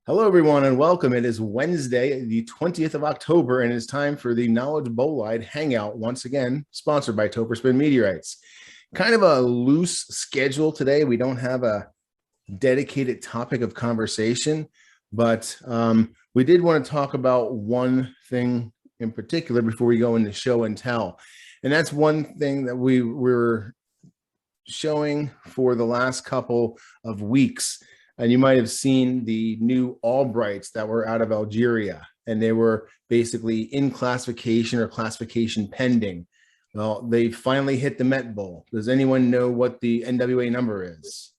Hello, everyone, and welcome. It is Wednesday, the 20th of October, and it's time for the Knowledge Bolide Hangout, once again, sponsored by Toperspin Meteorites. Kind of a loose schedule today. We don't have a dedicated topic of conversation, but we did want to talk about one thing in particular before we go into show and tell. And that's one thing that we were showing for the last couple of weeks. And you might have seen the new Aubrites that were out of Algeria, and they were basically in classification or classification pending. Well, they finally hit the MetBull. Does anyone know what the NWA number is?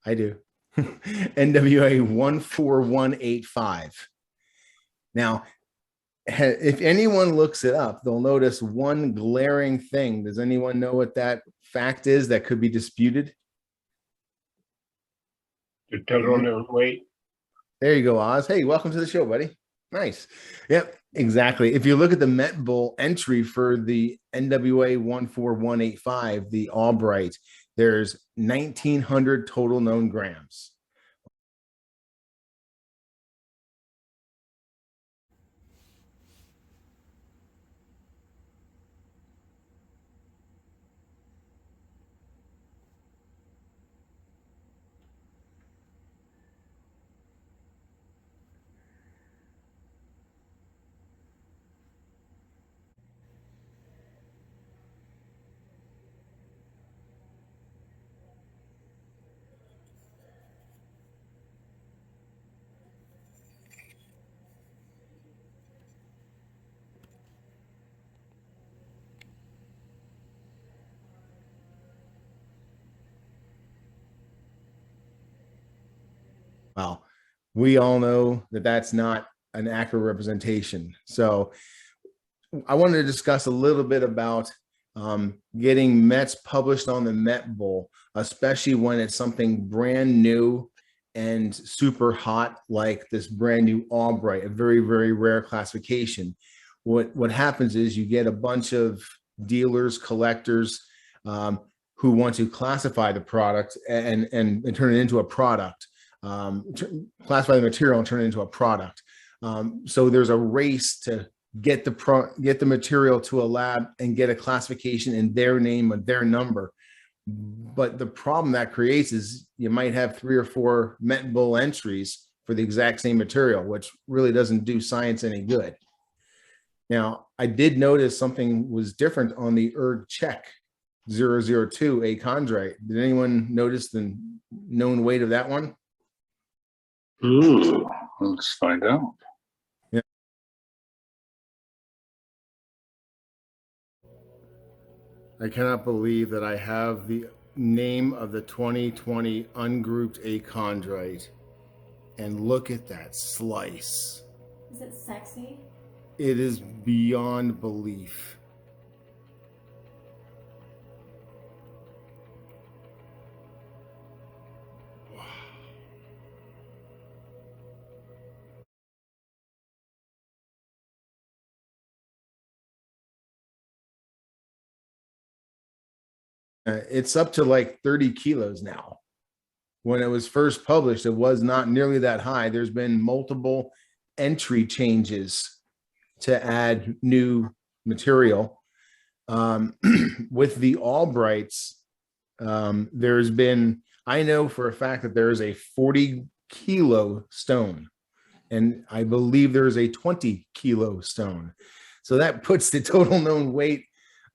I do. NWA 14185. Now, if anyone looks it up, they'll notice one glaring thing. Does anyone know what that fact is that could be disputed? The total known weight. There you go, Oz. Hey, welcome to the show, buddy. Nice. Yep, exactly. If you look at the MetBull entry for the NWA 14185, the Aubrite, there's 1,900 total known grams. Well, we all know that that's not an accurate representation. So I wanted to discuss a little bit about getting Mets published on the MetBull, especially when it's something brand new and super hot like this brand new Aubrite, a very, very rare classification. What happens is you get a bunch of dealers, collectors who want to classify the product and turn it into a product. Classify the material and turn it into a product. So there's a race to get the material to a lab and get a classification in their name and their number. But the problem that creates is you might have 3 or 4 MetBull entries for the exact same material, which really doesn't do science any good. Now, I did notice something was different on the Erg Chech 002, a chondrite. Did anyone notice the known weight of that one? Ooh, let's find out. Yeah. I cannot believe that I have the name of the 2020 ungrouped achondrite. And look at that slice. Is it sexy? It is beyond belief. It's up to like 30 kilos now. When it was first published, it was not nearly that high. There's been multiple entry changes to add new material. With the Aubrites, there's been, I know for a fact that there is a 40-kilo stone, and I believe there's a 20-kilo stone. So that puts the total known weight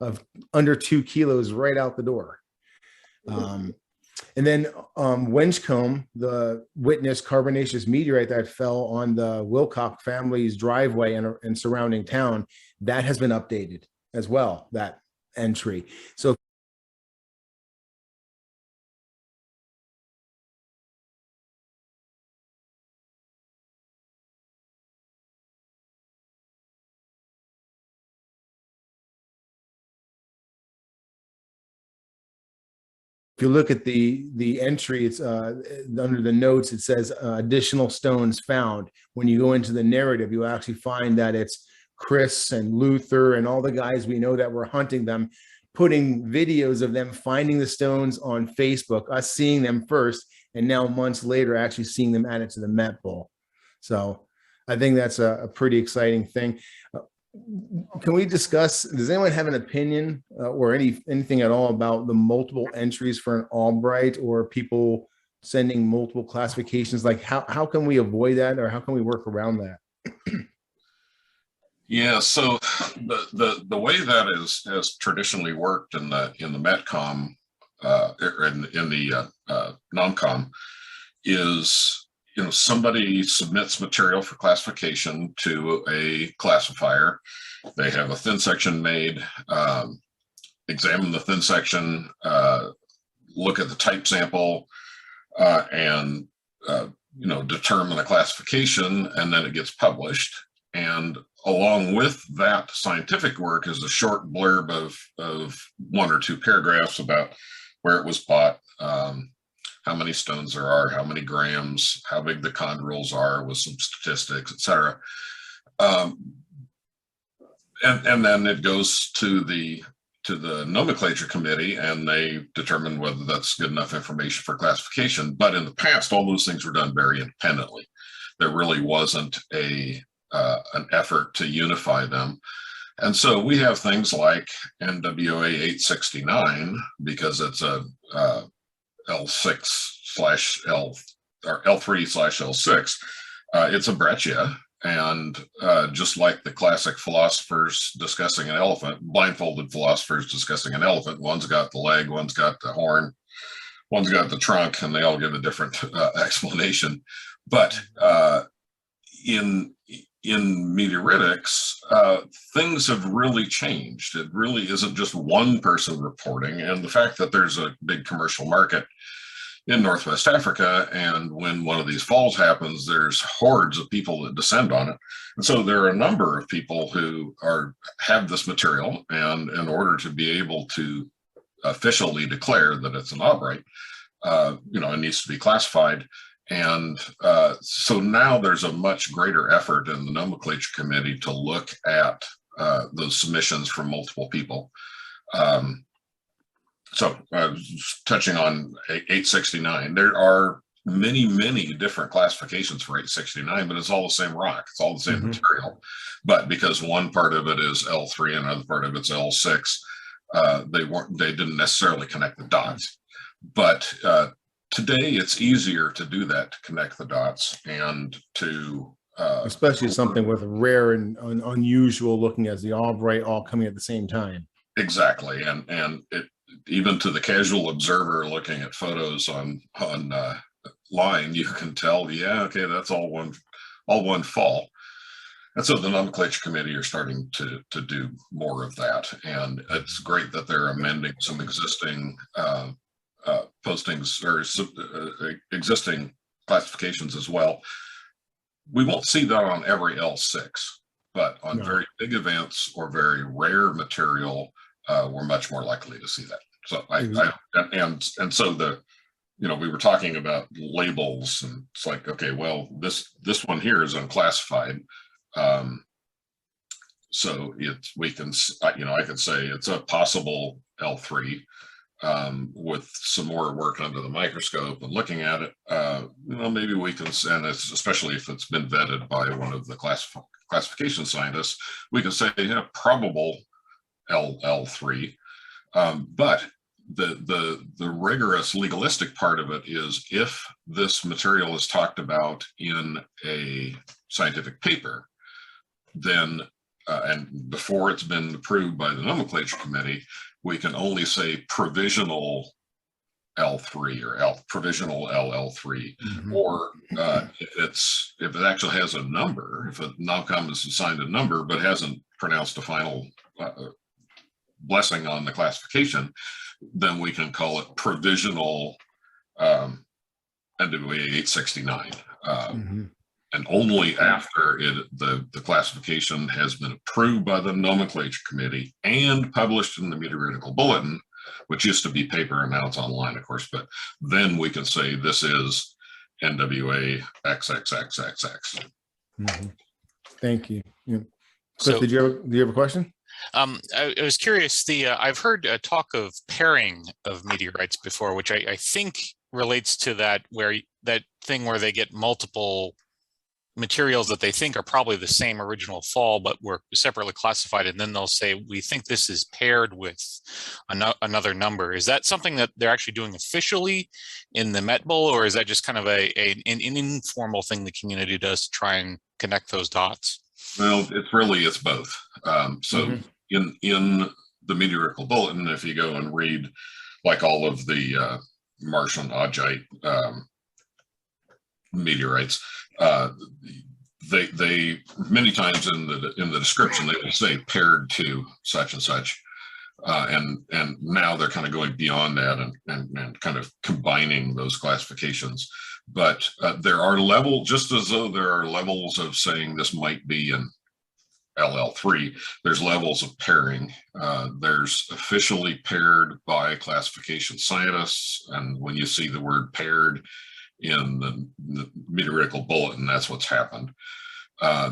of under 2 kilos right out the door. And then Winchcombe, the witnessed carbonaceous meteorite that fell on the Wilcox family's driveway and surrounding town, that has been updated as well, that entry. So if you look at the entry, it's under the notes, it says additional stones found. When you go into the narrative, you actually find that it's Chris and Luther and all the guys we know that were hunting them, putting videos of them finding the stones on Facebook, us seeing them first, and now months later, actually seeing them added to the MetBull. So I think that's a pretty exciting thing. Can we discuss, does anyone have an opinion or anything at all about the multiple entries for an Aubrite, or people sending multiple classifications? Like how can we avoid that, or how can we work around that? Yeah, so the way that has traditionally worked in the MetCom in the NomComm is, somebody submits material for classification to a classifier. They have a thin section made, examine the thin section, look at the type sample, and determine a classification, and then it gets published. And along with that scientific work is a short blurb of 1 or 2 paragraphs about where it was bought, how many stones there are, how many grams, how big the chondrules are, with some statistics, etc. And then it goes to the Nomenclature Committee, and they determine whether that's good enough information for classification. But in the past, all those things were done very independently. There really wasn't an effort to unify them. And so we have things like NWA 869, because it's a L6/L or L3/L6. It's a breccia, and just like the classic philosophers discussing an elephant, blindfolded philosophers discussing an elephant, one's got the leg, one's got the horn, one's got the trunk, and they all give a different explanation. But in meteoritics, things have really changed. It really isn't just one person reporting, and the fact that there's a big commercial market in Northwest Africa, and when one of these falls happens, there's hordes of people that descend on it. And so there are a number of people who have this material, and in order to be able to officially declare that it's an Aubrite, it needs to be classified. And so now there's a much greater effort in the Nomenclature Committee to look at those submissions from multiple people. So touching on 869, there are many, many different classifications for 869, but it's all the same rock. It's all the same material. But because one part of it is L3 and another part of it's L6, they didn't necessarily connect the dots. But today it's easier to do that, to connect the dots, and to especially something with rare and unusual looking as the Aubrite all coming at the same time. Exactly, and it, even to the casual observer looking at photos on line, you can tell, yeah, okay, that's all one fall. And so the Nomenclature Committee are starting to do more of that, and it's great that they're amending some existing postings or existing classifications as well. We won't see that on every L6, but on very big events or very rare material, we're much more likely to see that. So and so we were talking about labels, and it's like, okay, well, this one here is unclassified. So I can say it's a possible L3. With some more work under the microscope and looking at it, maybe we can, and it's, especially if it's been vetted by one of the classification scientists, we can say, yeah, probable L3. But the rigorous legalistic part of it is, if this material is talked about in a scientific paper, then and before it's been approved by the Nomenclature Committee, we can only say provisional L3 or provisional LL3, or if it actually has a number, if a NomComm has assigned a number but hasn't pronounced a final blessing on the classification, then we can call it provisional NWA 869. And only after the classification has been approved by the Nomenclature Committee and published in the Meteoritical Bulletin, which used to be paper and now it's online, of course, but then we can say this is NWA XXXXX. Thank you. Chris, do you have a question? I was curious. I've heard talk of pairing of meteorites before, which I think relates to that, that thing where they get multiple materials that they think are probably the same original fall, but were separately classified, and then they'll say, we think this is paired with another number. Is that something that they're actually doing officially in the MetBull, or is that just kind of an informal thing the community does to try and connect those dots? Well, it's both. In the Meteoritical Bulletin, if you go and read like all of the Martian Augite meteorites, they many times in the description they will say paired to such and such, and now they're kind of going beyond that and kind of combining those classifications. But there are levels, just as though there are levels of saying this might be an LL3, there's levels of pairing. There's officially paired by classification scientists, and when you see the word paired in the Meteoritical Bulletin, that's what's happened.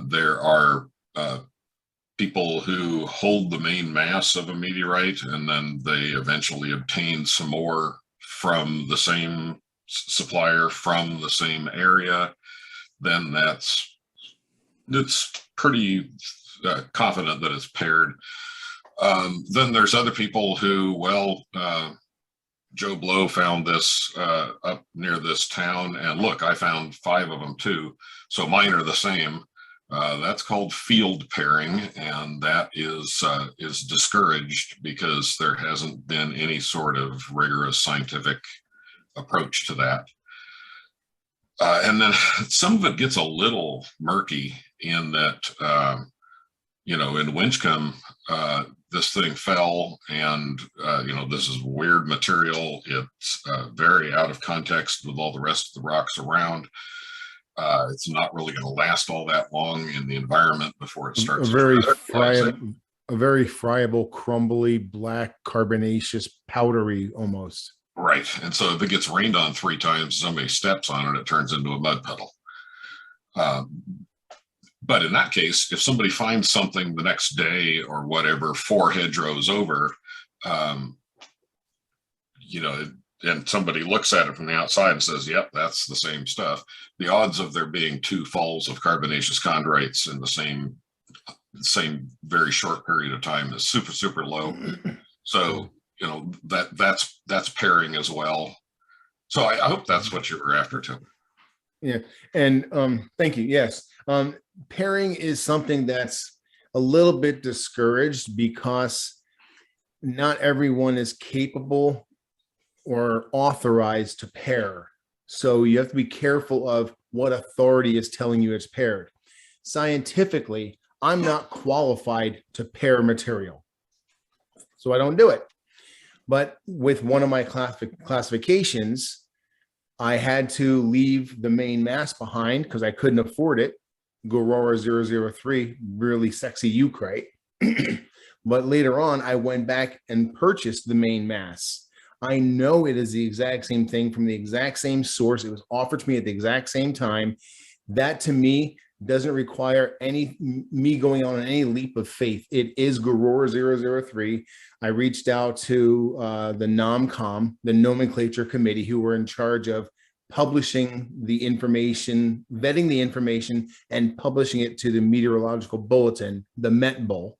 There are people who hold the main mass of a meteorite, and then they eventually obtain some more from the same supplier from the same area. Then it's pretty confident that it's paired. Then there's other people who, well, Joe Blow found this up near this town, and look, I found 5 of them too, so mine are the same. That's called field pairing, and that is discouraged because there hasn't been any sort of rigorous scientific approach to that. And then some of it gets a little murky in that, in Winchcombe, this thing fell, and this is weird material. It's very out of context with all the rest of the rocks around. It's not really going to last all that long in the environment before it starts. A very friable, crumbly, black, carbonaceous, powdery almost. Right, and so if it gets rained on 3 times, somebody steps on it, it turns into a mud puddle. But in that case, if somebody finds something the next day or whatever, 4 hedgerows over, and somebody looks at it from the outside and says, yep, that's the same stuff, the odds of there being 2 falls of carbonaceous chondrites in the same very short period of time is super, super low. So, that's pairing as well. So I hope that's what you were after, Tim. Yeah, and thank you. Yes, pairing is something that's a little bit discouraged because not everyone is capable or authorized to pair. So you have to be careful of what authority is telling you it's paired. Scientifically, I'm not qualified to pair material, so I don't do it. But with one of my classifications, I had to leave the main mass behind because I couldn't afford it. Gorora 003, really sexy eucrite. But later on, I went back and purchased the main mass. I know it is the exact same thing from the exact same source. It was offered to me at the exact same time. That to me doesn't require me going on any leap of faith. It is Gorora 003. I reached out to the NomComm, the Nomenclature Committee, who were in charge of publishing the information, vetting the information, and publishing it to the Meteorological Bulletin, the MetBull,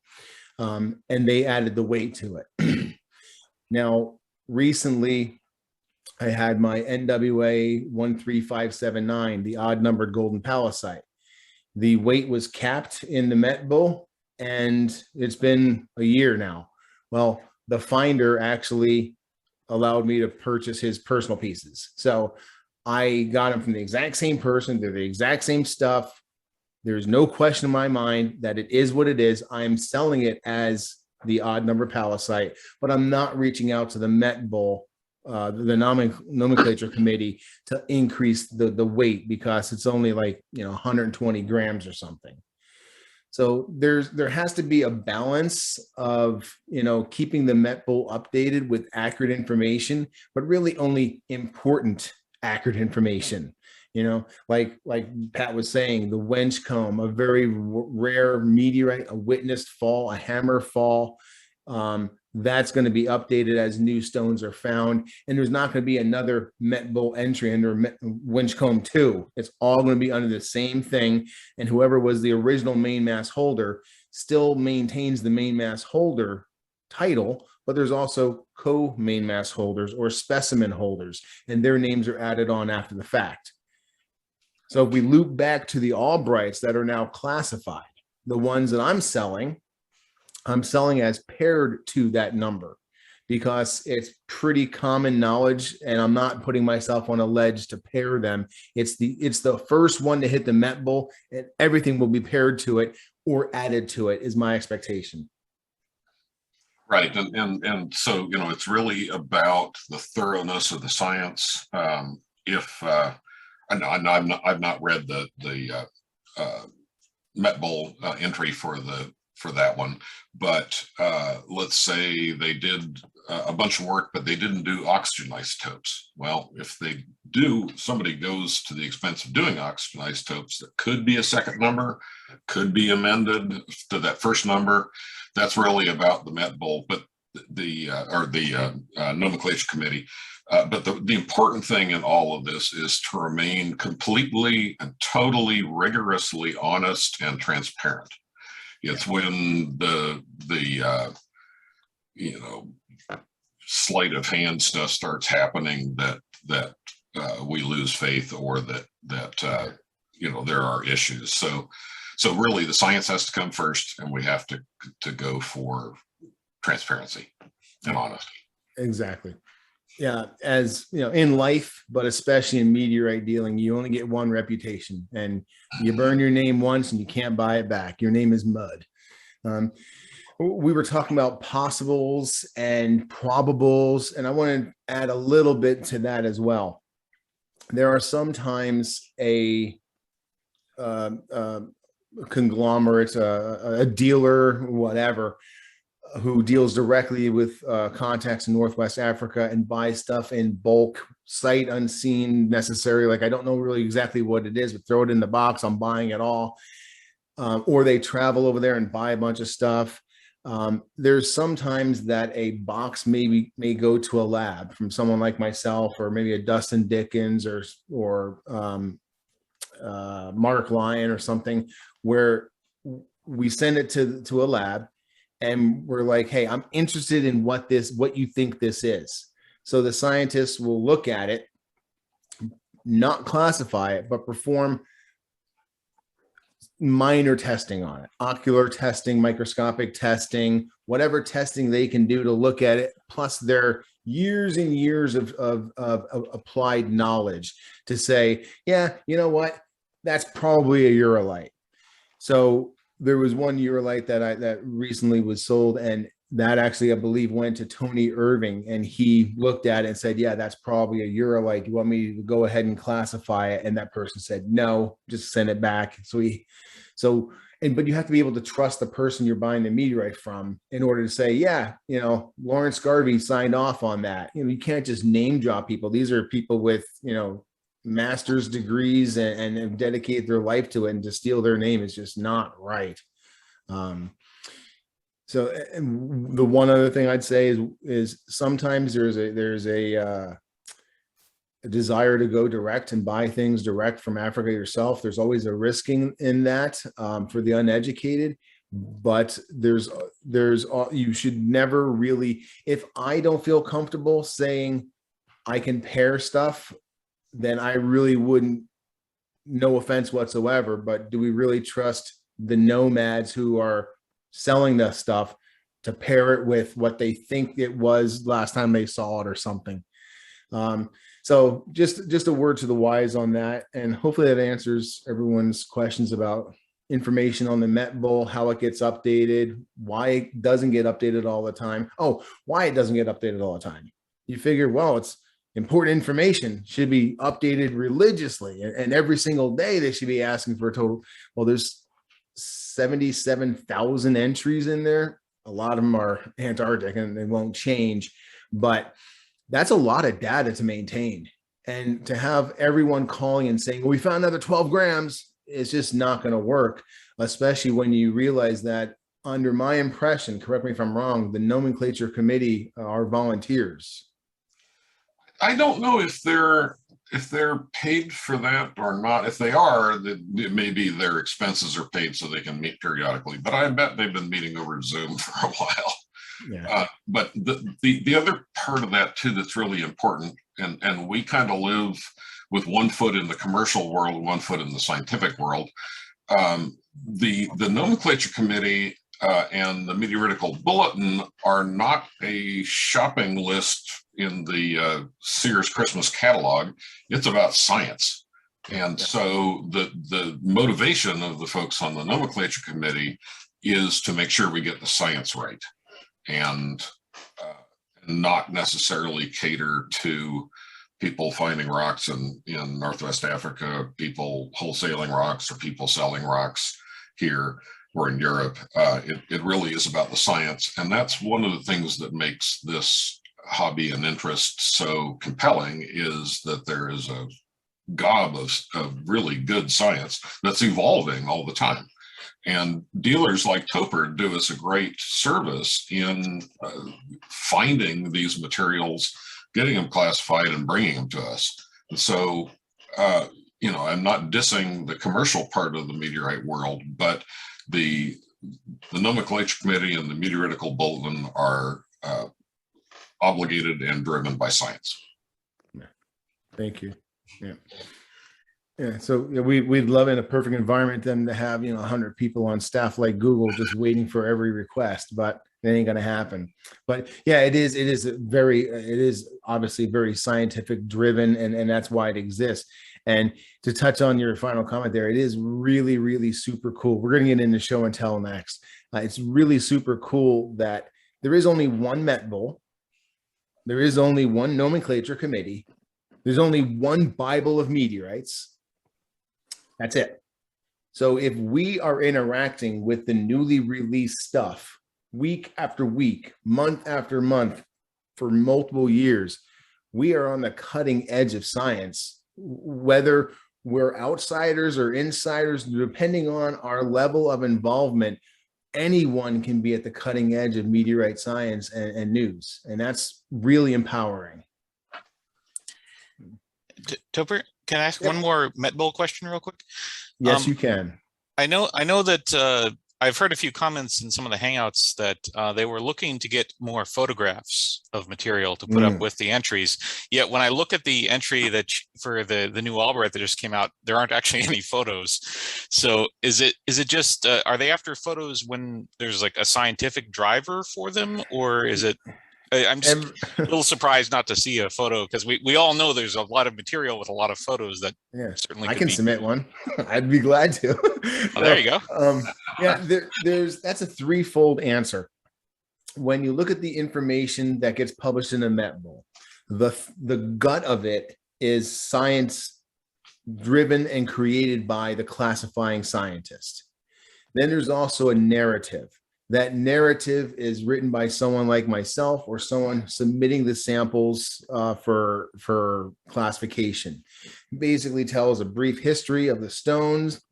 and they added the weight to it. Now, recently, I had my NWA 13579, the odd-numbered golden Pallasite. The weight was capped in the MetBull, and it's been a year now. Well, the finder actually allowed me to purchase his personal pieces. So I got them from the exact same person. They're the exact same stuff. There's no question in my mind that it is what it is. I'm selling it as the odd number Pallasite, but I'm not reaching out to the MetBull, the Nomenclature Committee, to increase the weight because it's only like 120 grams or something. So there has to be a balance of keeping the MetBull updated with accurate information, but really only important accurate information. Like Pat was saying, the Winchcombe, a very rare meteorite, a witnessed fall, a hammer fall. that's going to be updated as new stones are found. And there's not going to be another MetBull entry under Winchcombe 2. It's all going to be under the same thing. And whoever was the original main mass holder still maintains the main mass holder title, but there's also co-main mass holders or specimen holders, and their names are added on after the fact. So if we loop back to the Aubrites that are now classified, the ones that I'm selling as paired to that number because it's pretty common knowledge, and I'm not putting myself on a ledge to pair them. It's the first one to hit the MetBull, and everything will be paired to it or added to it is my expectation. Right, and so it's really about the thoroughness of the science. I've not read the MetBull entry for that one, but let's say they did a bunch of work, but they didn't do oxygen isotopes. Well, if they do, somebody goes to the expense of doing oxygen isotopes, that could be a second number, could be amended to that first number. That's really about the MetBull, but the Nomenclature Committee. But the important thing in all of this is to remain completely and totally rigorously honest and transparent. It's when the sleight of hand stuff starts happening that we lose faith, or that there are issues. So really the science has to come first, and we have to go for transparency and honesty. Exactly. Yeah, as in life, but especially in meteorite dealing, you only get one reputation, and you burn your name once and you can't buy it back. Your name is mud. We were talking about possibles and probables, and I want to add a little bit to that as well. There are sometimes a conglomerate, a dealer, whatever, who deals directly with contacts in Northwest Africa and buys stuff in bulk, sight unseen necessary. Like, I don't know really exactly what it is, but throw it in the box, I'm buying it all. Or they travel over there and buy a bunch of stuff. There's sometimes that a box may go to a lab from someone like myself, or maybe a Dustin Dickens or Mark Lyon or something, where we send it to a lab. And we're like, hey, I'm interested in what you think this is. So the scientists will look at it, not classify it, but perform minor testing on it, ocular testing, microscopic testing, whatever testing they can do to look at it, plus their years and years of applied knowledge to say, yeah, you know what, that's probably a Urolite. So there was one Urolite that recently was sold, and that actually, I believe, went to Tony Irving, and he looked at it and said, yeah, that's probably a Urolite. Do you want me to go ahead and classify it? And that person said, no, just send it back. But you have to be able to trust the person you're buying the meteorite from in order to say, yeah, Lawrence Garvey signed off on that. You can't just name drop people. These are people with, master's degrees and have dedicated their life to it, and to steal their name is just not right. So, and the one other thing I'd say is sometimes there's a desire to go direct and buy things direct from Africa yourself. There's always a risking in that for the uneducated, but you should never really, if I don't feel comfortable saying I can pair stuff, then I really wouldn't, no offense whatsoever, but do we really trust the nomads who are selling the stuff to pair it with what they think it was last time they saw it or something? So just a word to the wise on that, and hopefully that answers everyone's questions about information on the MetBull, how it gets updated, why it doesn't get updated all the time. Oh, why it doesn't get updated all the time. You figure, well, it's important information, should be updated religiously, and every single day they should be asking for a total. Well, there's 77,000 entries in there. A lot of them are Antarctic and they won't change, but that's a lot of data to maintain. And to have everyone calling and saying, well, we found another 12 grams, it's just not going to work, especially when you realize that under my impression, correct me if I'm wrong, the Nomenclature Committee are volunteers. I don't know if they're paid for that or not. If they are, maybe their expenses are paid so they can meet periodically. But I bet they've been meeting over Zoom for a while. Yeah. But the other part of that too that's really important, and we kind of live with one foot in the commercial world and one foot in the scientific world. The Nomenclature Committee and the Meteoritical Bulletin are not a shopping list in the Sears Christmas catalog. It's about science. And so the motivation of the folks on the Nomenclature Committee is to make sure we get the science right, and not necessarily cater to people finding rocks in Northwest Africa, people wholesaling rocks, or people selling rocks here or in Europe. It really is about the science. And that's one of the things that makes this hobby and interest so compelling, is that there is a gob of really good science that's evolving all the time. And dealers like Topper do us a great service in finding these materials, getting them classified, and bringing them to us. And so, I'm not dissing the commercial part of the meteorite world, but the Nomenclature Committee and the Meteoritical Bulletin are obligated and driven by science. Thank you. Yeah. Yeah, so we'd love, in a perfect environment, them to have 100 people on staff like Google just waiting for every request, but it ain't going to happen. But yeah, it is obviously very scientific driven, and that's why it exists. And to touch on your final comment there, it is really, really super cool. We're going to get into show and tell next. It's really super cool that there is only one MetBull, there is only one Nomenclature Committee, there's only one Bible of meteorites. That's it. So if we are interacting with the newly released stuff week after week, month after month, for multiple years, we are on the cutting edge of science, whether we're outsiders or insiders, depending on our level of involvement. Anyone can be at the cutting edge of meteorite science and news, and that's really empowering. Topper, can I ask one more MetBull question real quick? Yes, you can. I know that I've heard a few comments in some of the Hangouts that they were looking to get more photographs of material to put up with the entries. Yet when I look at the entry that for the new Aubrite that just came out, there aren't actually any photos. So is it just are they after photos when there's like a scientific driver for them, or is it? I'm just a little surprised not to see a photo, because we all know there's a lot of material with a lot of photos that certainly I can submit one. I'd be glad to. Oh, there you go. That's a threefold answer. When you look at the information that gets published in a MetBull, the gut of it is science driven and created by the classifying scientist. Then there's also a narrative. That narrative is written by someone like myself or someone submitting the samples for classification. Basically tells a brief history of the stones,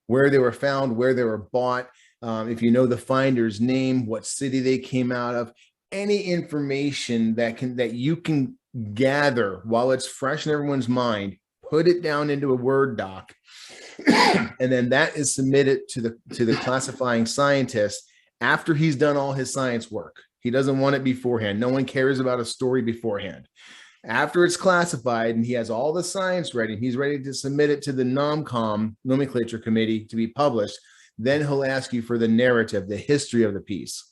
where they were found, where they were bought, if you know the finder's name, what city they came out of, any information that you can gather while it's fresh in everyone's mind, put it down into a Word doc. And then that is submitted to the classifying scientist after he's done all his science work. He doesn't want it beforehand. No one cares about a story beforehand. After it's classified and he has all the science ready, he's ready to submit it to the NomComm Nomenclature Committee to be published. Then he'll ask you for the narrative, the history of the piece.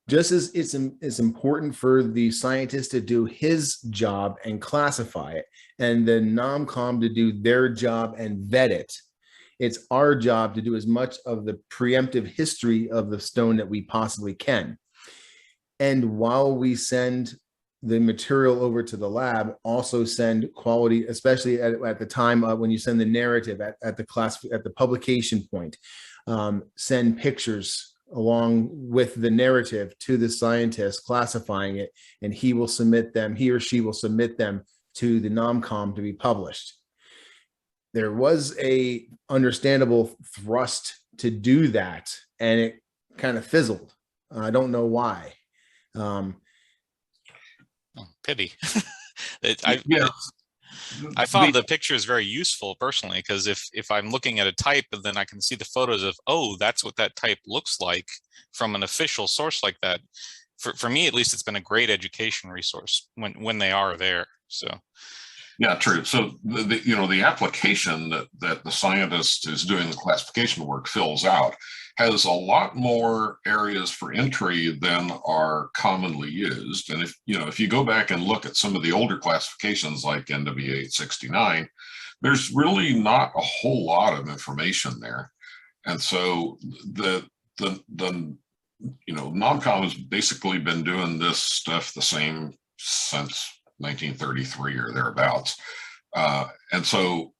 Just as it's important for the scientist to do his job and classify it, and the NomComm to do their job and vet it, it's our job to do as much of the preemptive history of the stone that we possibly can. And while we send the material over to the lab, also send quality, especially at the time when you send the narrative at the publication point, send pictures along with the narrative to the scientist classifying it, and he or she will submit them to the NomComm to be published. There was a understandable thrust to do that, and it kind of fizzled. I don't know why. Pity. Yeah. I found the pictures very useful personally, because if I'm looking at a type and then I can see the photos of, oh, that's what that type looks like from an official source like that. For me, at least, it's been a great education resource when they are there. So. Yeah, true. So the application that the scientist who's doing the classification work fills out has a lot more areas for entry than are commonly used. And if you go back and look at some of the older classifications like NWA 869, there's really not a whole lot of information there. And so the NomComm has basically been doing this stuff the same since 1933 or thereabouts. And so,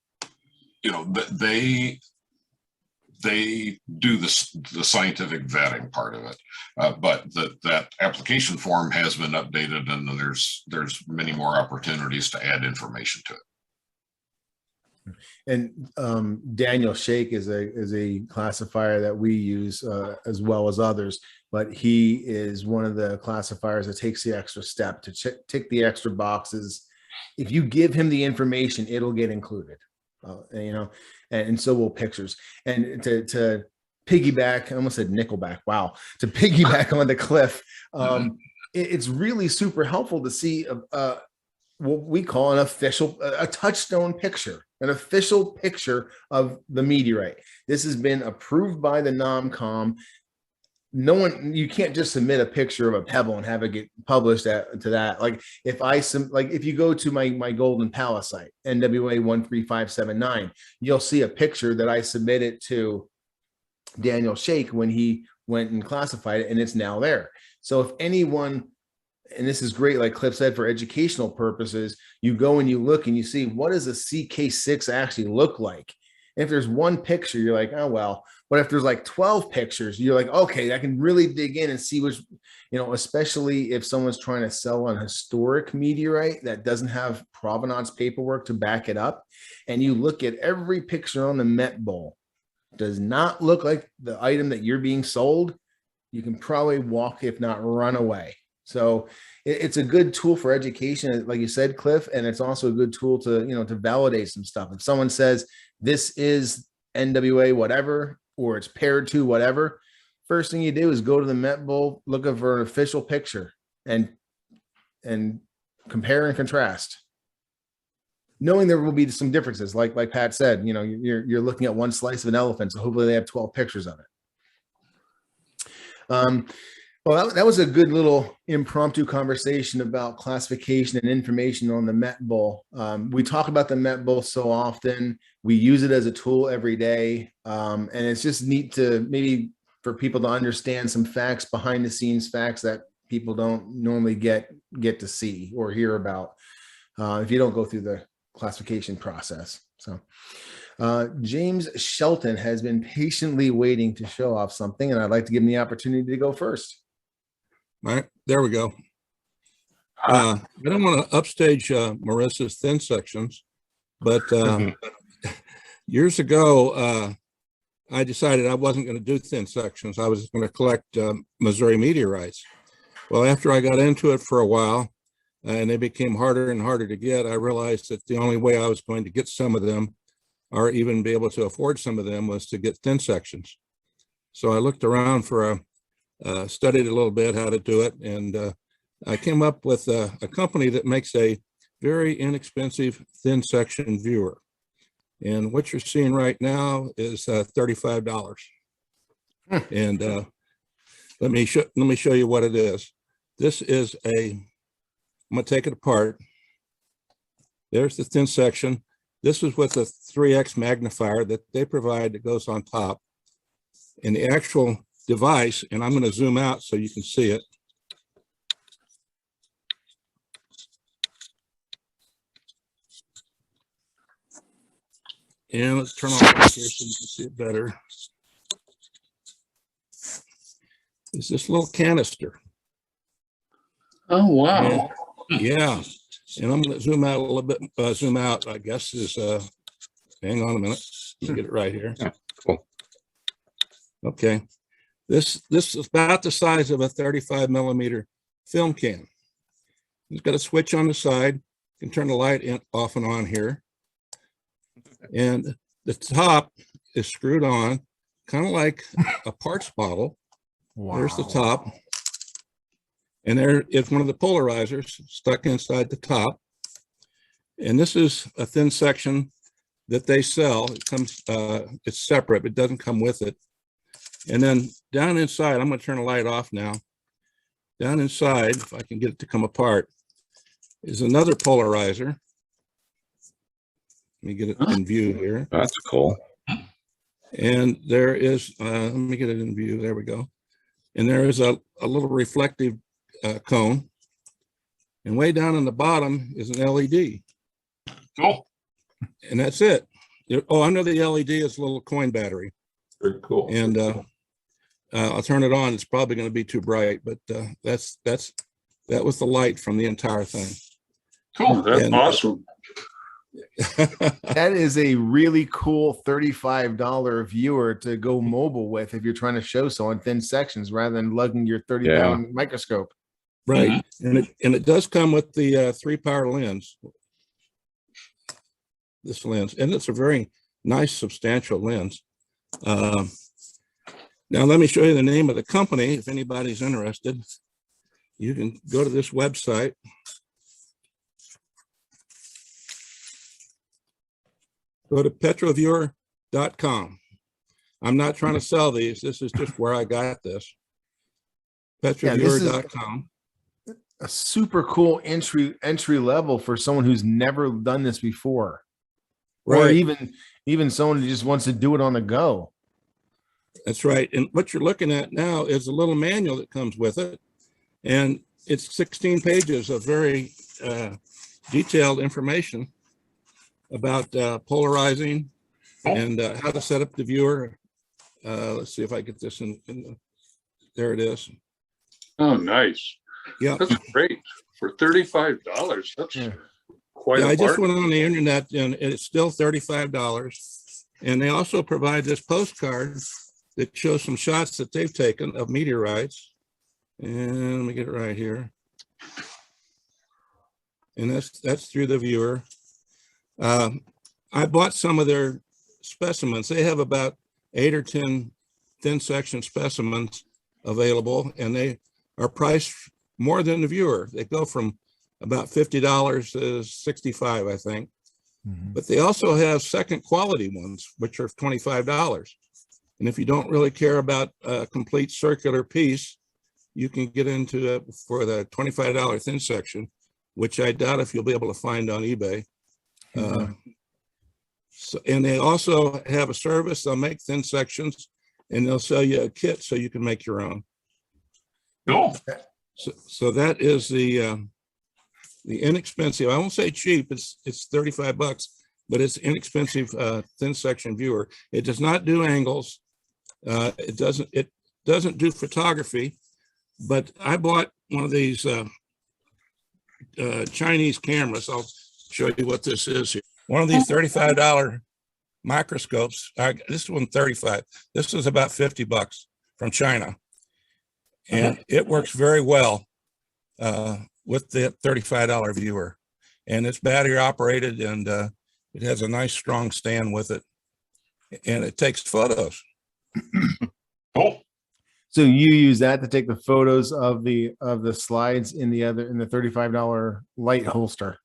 they do the scientific vetting part of it. But that application form has been updated, and there's many more opportunities to add information to it. And Daniel Chech is a classifier that we use as well as others, but he is one of the classifiers that takes the extra step to tick the extra boxes. If you give him the information, it'll get included, and so will pictures. And to piggyback, I almost said Nickelback. Wow. To piggyback on the Cliff, it's really super helpful to see what we call a touchstone picture, an official picture of the meteorite. This has been approved by the NomComm. You can't just submit a picture of a pebble and have it get published to that. Like if you go to my golden Pallasite, NWA 13579, you'll see a picture that I submitted to Daniel Chech when he went and classified it, and it's now there. So if anyone, and this is great, like Cliff said, for educational purposes, you go and you look and you see, what does a CK6 actually look like? And if there's one picture, you're like, oh, well. But if there's like 12 pictures, you're like, okay, I can really dig in and see which, especially if someone's trying to sell an historic meteorite that doesn't have provenance paperwork to back it up. And you look at every picture on the MetBull, does not look like the item that you're being sold, you can probably walk, if not run away. So it's a good tool for education, like you said, Cliff, and it's also a good tool to, to validate some stuff. If someone says this is NWA whatever, or it's paired to whatever, first thing you do is go to the MetBull, look for an official picture, and compare and contrast, knowing there will be some differences. Like Pat said, you're looking at one slice of an elephant, so hopefully they have 12 pictures of it. Well, that was a good little impromptu conversation about classification and information on the MetBull. We talk about the MetBull so often. We use it as a tool every day. And it's just neat to maybe for people to understand some facts, behind the scenes facts that people don't normally get to see or hear about if you don't go through the classification process. So James Shelton has been patiently waiting to show off something, and I'd like to give him the opportunity to go first. All right, there we go. I don't want to upstage Marissa's thin sections, but years ago, I decided I wasn't going to do thin sections. I was going to collect Missouri meteorites. Well, after I got into it for a while, and they became harder and harder to get, I realized that the only way I was going to get some of them, or even be able to afford some of them, was to get thin sections. So I looked around for studied a little bit how to do it, and I came up with a company that makes a very inexpensive thin section viewer. And what you're seeing right now is $35. And let me show you what it is. This is I'm gonna take it apart. There's the thin section. This is with a 3x magnifier that they provide that goes on top. And the actual device, and I'm going to zoom out so you can see it. And let's turn off here so you can see it better. It's this little canister. Oh, wow. And, yeah. And I'm going to zoom out a little bit. Zoom out, I guess, is, hang on a minute. Let me get it right here. Yeah, cool. Okay. This is about the size of a 35 millimeter film can. It's got a switch on the side. You can turn the light off and on here. And the top is screwed on, kind of like a parts bottle. Wow. There's the top. And there is one of the polarizers stuck inside the top. And this is a thin section that they sell. It comes, it's separate, but it doesn't come with it. And then down inside, I'm going to turn the light off now. Down inside, if I can get it to come apart, is another polarizer. Let me get it in view here. That's cool. And there is, let me get it in view. There we go. And there is a little reflective cone. And way down on the bottom is an LED. Cool. And that's it. Oh, under the LED is a little coin battery. Very cool. And I'll turn it on. It's probably going to be too bright, but that was the light from the entire thing. Cool. That's awesome. That is a really cool $35 viewer to go mobile with if you're trying to show someone thin sections rather than lugging your 30-pound microscope. Right. And it does come with the 3-power lens. This lens, and it's a very nice, substantial lens. Now, let me show you the name of the company. If anybody's interested, you can go to this website. Go to petroviewer.com. I'm not trying to sell these. This is just where I got this. Petroviewer.com. A super cool entry level for someone who's never done this before. Right. Or even someone who just wants to do it on the go. That's right. And what you're looking at now is a little manual that comes with it. And it's 16 pages of very detailed information about polarizing and how to set up the viewer. Let's see if I get this in there it is. Oh, nice. Yeah. That's great. For $35, that's quite I just went on the internet and it's still $35. And they also provide this postcard that shows some shots that they've taken of meteorites. And let me get it right here. And that's through the viewer. I bought some of their specimens. They have about 8 or 10 thin section specimens available, and they are priced more than the viewer. They go from about $50 to $65, I think. Mm-hmm. But they also have second quality ones, which are $25. And if you don't really care about a complete circular piece, you can get into it for the $25 thin section, which I doubt if you'll be able to find on eBay. Mm-hmm. And they also have a service. They'll make thin sections and they'll sell you a kit so you can make your own. Cool. So that is the inexpensive, I won't say cheap, it's $35, but it's inexpensive thin section viewer. It does not do angles. It doesn't do photography, but I bought one of these Chinese cameras. I'll show you what this is here. One of these $35 microscopes. This one $35. This is about $50 from China, and it works very well with the $35 viewer, and it's battery operated, and it has a nice strong stand with it, and it takes photos. Cool. So you use that to take the photos of the slides in the $35 light holster.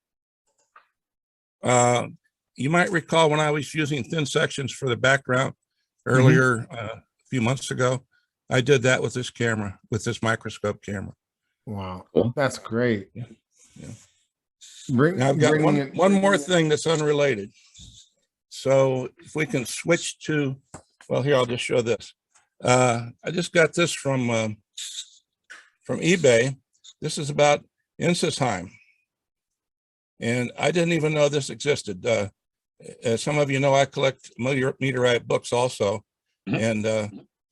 You might recall when I was using thin sections for the background earlier, a few months ago, I did that with this camera, with this microscope camera. Wow, that's great. Yeah. Now I've got one more thing that's unrelated. So if we can switch to, well, here, I'll just show this. I just got this from eBay. This is about Ensisheim. And I didn't even know this existed. As some of you know, I collect meteorite books also. And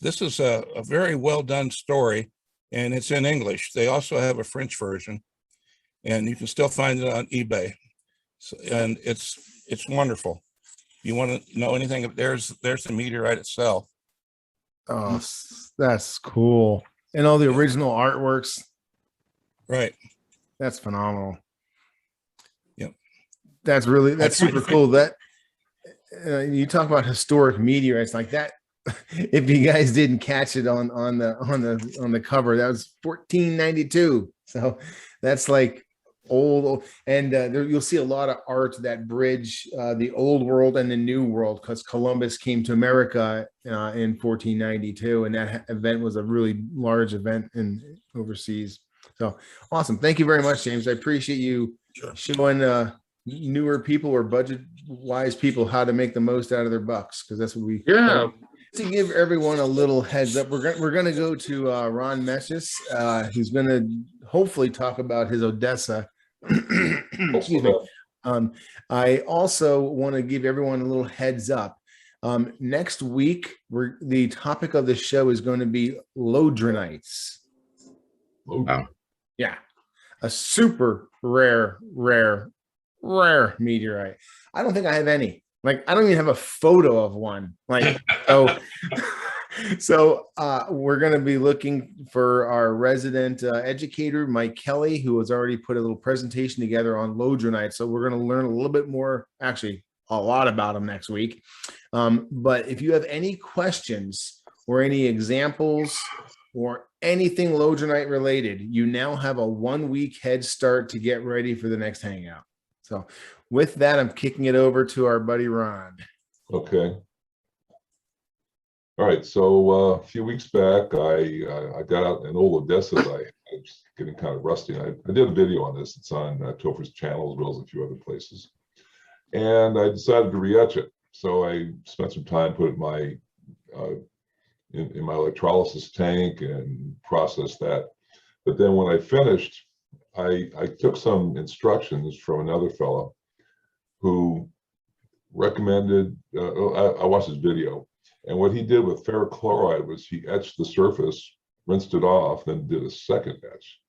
this is a very well done story, and it's in English. They also have a French version, and you can still find it on eBay. So, and it's wonderful. You want to know anything? There's the meteorite itself. Oh, that's cool. And all the original artworks. Right. That's phenomenal. Yep. That's super cool. That you talk about historic meteorites like that. If you guys didn't catch it on the cover, that was 1492. So that's like old. And there, you'll see a lot of art that bridge the old world and the new world, because Columbus came to America in 1492, and that event was a really large event in overseas. So awesome. Thank you very much, James. I appreciate you showing newer people or budget wise people how to make the most out of their bucks, because that's what we to give everyone a little heads up. We're gonna go to Ron Meches, who's gonna hopefully talk about his Odessa. Excuse me. I also want to give everyone a little heads up. Next week, the topic of the show is going to be lodronites. Wow. Yeah, a super rare meteorite. I don't think I have any. Like, I don't even have a photo of one. Like, so we're going to be looking for our resident educator, Mike Kelly, who has already put a little presentation together on lodronites. So we're going to learn a little bit more, actually a lot about them next week. But if you have any questions or any examples or anything lodronite related, you now have a 1 week head start to get ready for the next Hangout. So with that, I'm kicking it over to our buddy Ron. Okay. All right. So a few weeks back, I got out an old Odessa that I was getting kind of rusty. I did a video on this. It's on Topher's channel as well as a few other places. And I decided to re-etch it. So I spent some time, put it in my in my electrolysis tank and processed that. But then when I finished, I took some instructions from another fellow who recommended, I watched his video, and what he did with ferric chloride was he etched the surface, rinsed it off, then did a second etch.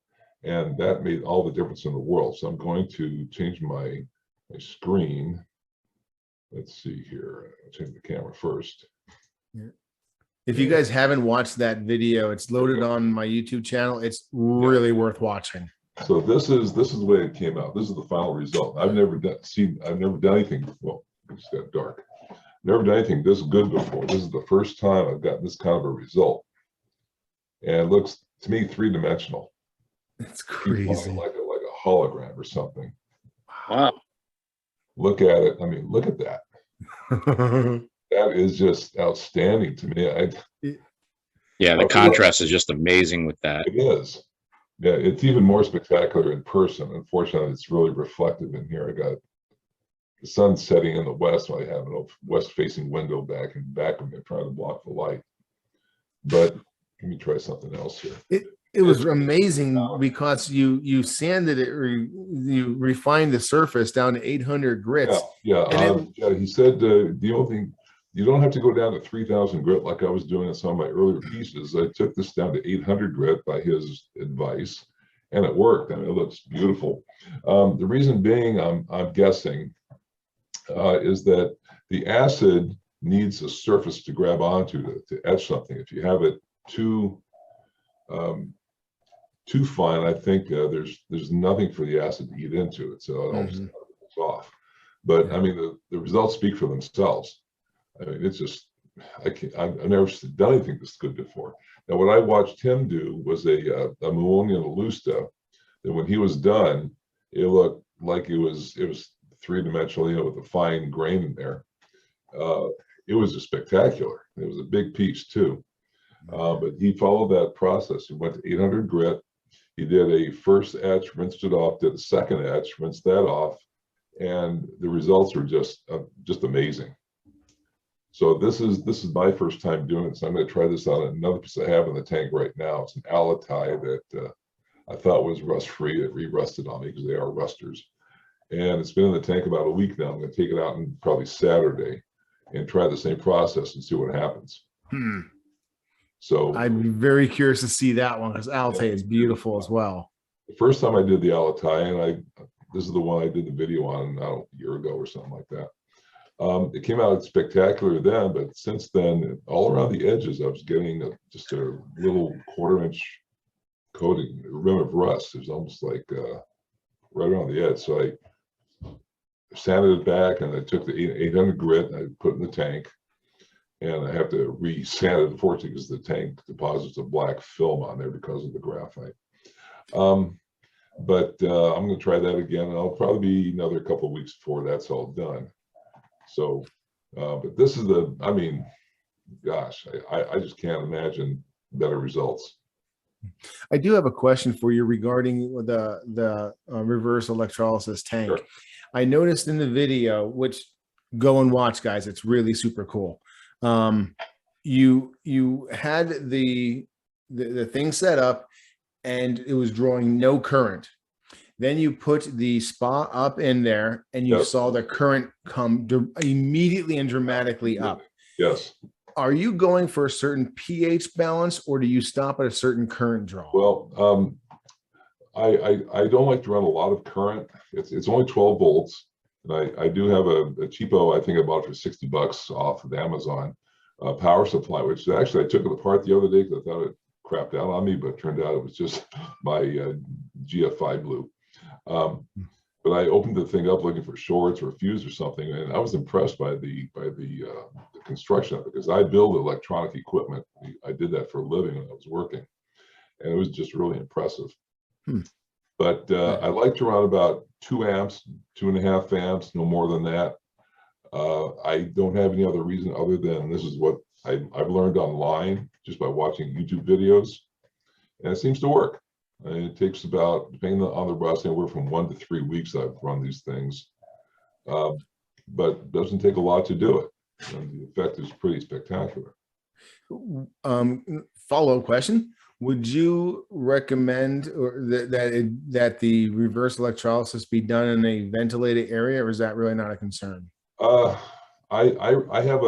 And that made all the difference in the world. So I'm going to change my screen. Let's see here, I'll change the camera first. If you guys haven't watched that video, it's loaded on my YouTube channel. It's really worth watching. So this is the way it came out. This is the final result. I've never done anything. Well, it just got dark. Never done anything this good before. This is the first time I've gotten this kind of a result, and it looks to me three-dimensional. It's crazy, like a hologram or something. Wow! Look at it. I mean, look at that. That is just outstanding to me. Yeah, the contrast is just amazing with that. It is. Yeah, it's even more spectacular in person. Unfortunately, it's really reflective in here. I got the sun setting in the west while I have a west-facing window back of me trying to block the light. But let me try something else here. It was amazing because you sanded it, or you refined the surface down to 800 grits. Yeah. He said the only thing, you don't have to go down to 3,000 grit like I was doing in some of my earlier pieces. I took this down to 800 grit by his advice, and it worked. I mean, it looks beautiful. The reason being, I'm guessing, is that the acid needs a surface to grab onto to etch something. If you have it too fine, I think there's nothing for the acid to eat into it, so it almost comes off. But I mean, the results speak for themselves. I mean, it's just, I've never done anything this good before. Now, what I watched him do was a Muonian Alusta, that when he was done, it looked like it was three-dimensional, you know, with a fine grain in there. It was just spectacular. It was a big piece too. But he followed that process. He went to 800 grit. He did a first etch, rinsed it off, did a second etch, rinsed that off, and the results were just amazing. So this is my first time doing it. So I'm going to try this out on another piece I have in the tank right now. It's an Allotai that I thought was rust-free. It re-rusted on me because they are rusters. And it's been in the tank about a week now. I'm going to take it out on probably Saturday and try the same process and see what happens. So I'd be very curious to see that one, because Allotai is beautiful as well. The first time I did the Allotai, and this is the one I did the video on a year ago or something like that. It came out spectacular then, but since then, all around the edges, I was getting just a little 1/4 inch coating, rim of rust. It was almost like right around the edge. So I sanded it back, and I took the 800 grit and I put it in the tank. And I have to re-sand it, unfortunately, because the tank deposits a black film on there because of the graphite. But I'm going to try that again, and I'll probably be another couple of weeks before that's all done. So, but this is I mean, gosh, I just can't imagine better results. I do have a question for you regarding the reverse electrolysis tank. Sure. I noticed in the video, which go and watch, guys, it's really super cool. You had the thing set up and it was drawing no current. Then you put the spa up in there and you saw the current come immediately and dramatically up. Yes. Are you going for a certain pH balance, or do you stop at a certain current draw? Well, I don't like to run a lot of current. It's only 12 volts. And I do have a cheapo, I think I bought it for $60 off of Amazon, power supply, which actually I took it apart the other day because I thought it crapped out on me, but it turned out it was just my GFI blue. But I opened the thing up looking for shorts or a fuse or something, and I was impressed by the construction of it, because I build electronic equipment. I did that for a living when I was working, and it was just really impressive. But I like to run about 2 amps, 2.5 amps, no more than that. I don't have any other reason other than this is what I've learned online just by watching YouTube videos, and it seems to work. And it takes about, depending on the rust, anywhere from 1 to 3 weeks I've run these things, but it doesn't take a lot to do it, and the effect is pretty spectacular. Follow-up question: would you recommend that the reverse electrolysis be done in a ventilated area, or is that really not a concern? I have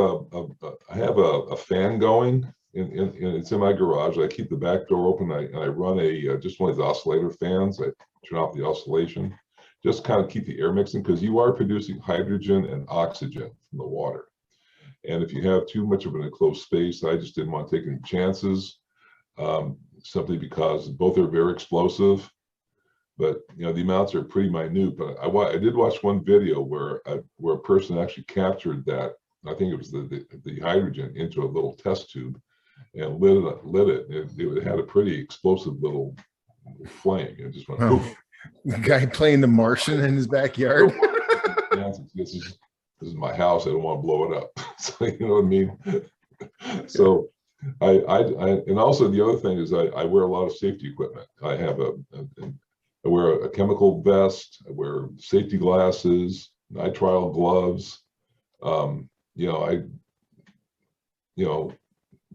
a fan going. It's in my garage. I keep the back door open. I run just one of the oscillator fans. I turn off the oscillation, just kind of keep the air mixing, because you are producing hydrogen and oxygen from the water. And if you have too much of an enclosed space, I just didn't want to take any chances, simply because both are very explosive. But the amounts are pretty minute. But I did watch one video where a person actually captured that. I think it was the hydrogen into a little test tube and lit it. It had a pretty explosive little flame. It just went. Poof. The guy playing The Martian in his backyard. This is my house. I don't want to blow it up. So you know what I mean. So and also the other thing is I wear a lot of safety equipment. I have I wear a chemical vest. I wear safety glasses, nitrile gloves.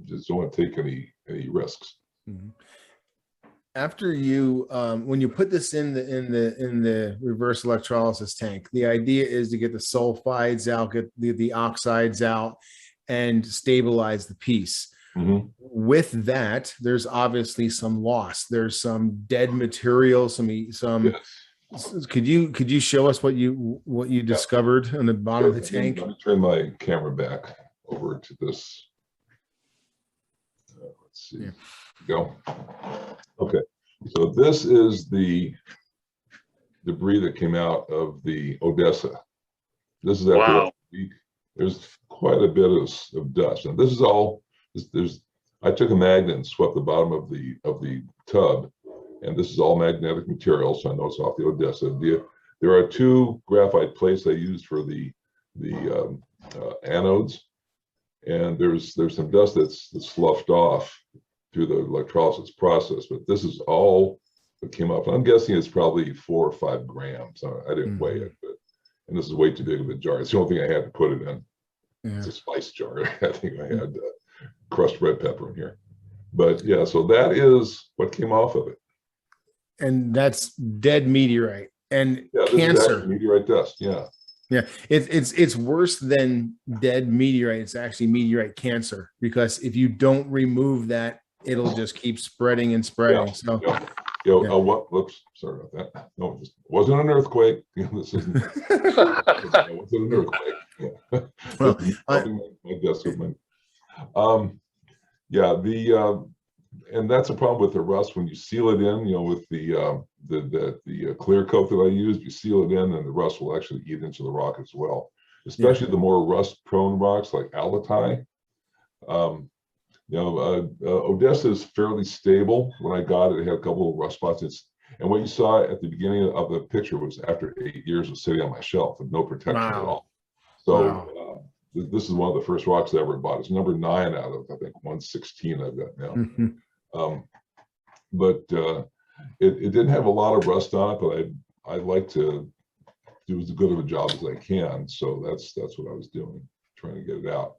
Just don't want to take any risks. After you, when you put this in the reverse electrolysis tank, the idea is to get the sulfides out, get the oxides out, and stabilize the piece. With that, there's obviously some loss. There's some dead material. Yes. Could you show us what you discovered on the bottom of the tank? Let me turn my camera back over to this. Let's see. Yeah. Go. Okay, so this is the debris that came out of the Odessa. This is after that week. There's quite a bit of dust, and this is all. I took a magnet and swept the bottom of the tub, and this is all magnetic material. So I know it's off the Odessa. There are 2 graphite plates I used for the anodes, and there's some dust that's sloughed off through the electrolysis process. But this is all that came up. I'm guessing it's probably 4 or 5 grams. I didn't weigh it, and this is way too big of a jar. It's the only thing I had to put it in. Yeah. It's a spice jar. I think I had crushed red pepper in here. But yeah, so that is what came off of it. And that's dead meteorite and cancer. Meteorite dust. Yeah. Yeah. It's worse than dead meteorite. It's actually meteorite cancer, because if you don't remove that, it'll just keep spreading and spreading. Whoops, sorry about that. No, it wasn't an earthquake. This isn't. It wasn't an earthquake. Well, Helping my desk with my, yeah, and that's a problem with the rust when you seal it in, with the clear coat that I used. You seal it in, and the rust will actually eat into the rock as well. Especially the more rust-prone rocks like Altai. Odessa is fairly stable. When I got it, it had a couple of rust spots. And what you saw at the beginning of the picture was after 8 years of sitting on my shelf with no protection at all. So this is one of the first rocks I ever bought. It's number 9 out of, I think, 116 I've got now. But it didn't have a lot of rust on it, but I like to do as good of a job as I can. So that's what I was doing, trying to get it out.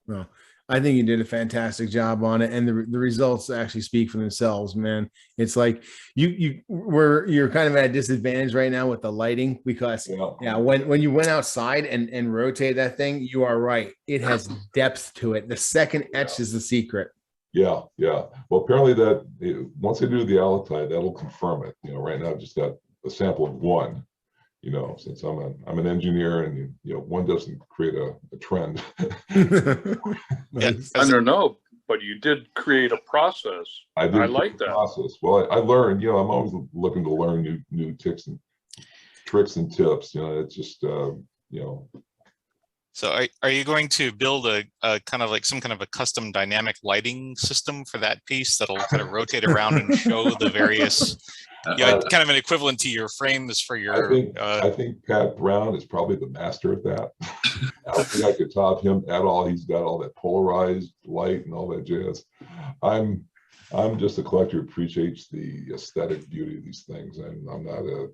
Well, I think you did a fantastic job on it, and the results actually speak for themselves, man. It's like you're kind of at a disadvantage right now with the lighting because when you went outside and rotate that thing, you are right. It has depth to it. The second etch is the secret. Yeah. Well, apparently once I do the Altai, that'll confirm it. Right now I've just got a sample of 1. Since I'm an engineer, and one doesn't create a trend. I don't know, but you did create a process. I like that process. Well, I learned. I'm always looking to learn new tricks and tips. It's just So are you going to build a kind of like some kind of a custom dynamic lighting system for that piece that'll kind of rotate around and show the various, kind of an equivalent to your frames for your... I think Pat Brown is probably the master of that. I don't think I could top him at all. He's got all that polarized light and all that jazz. I'm just a collector who appreciates the aesthetic beauty of these things. I'm not a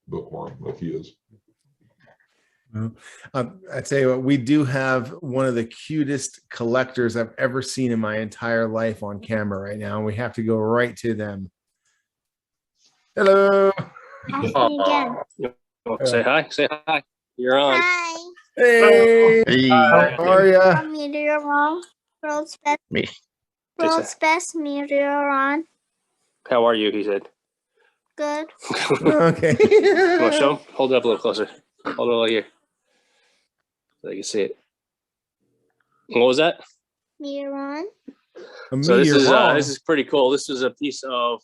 bookworm like he is. I tell you what, we do have one of the cutest collectors I've ever seen in my entire life on camera right now, and we have to go right to them. Hello. Say hi. Say hi. You're on. Hi. Hey. How are you? I'm meteorWRONG. World's best. Me. World's best meteorWRONG. How are you? He said. Good. Okay. You want to show him? Hold it up a little closer. Hold it over here, so you can see it. What was that? meteorWRONG. So this is pretty cool. This is a piece of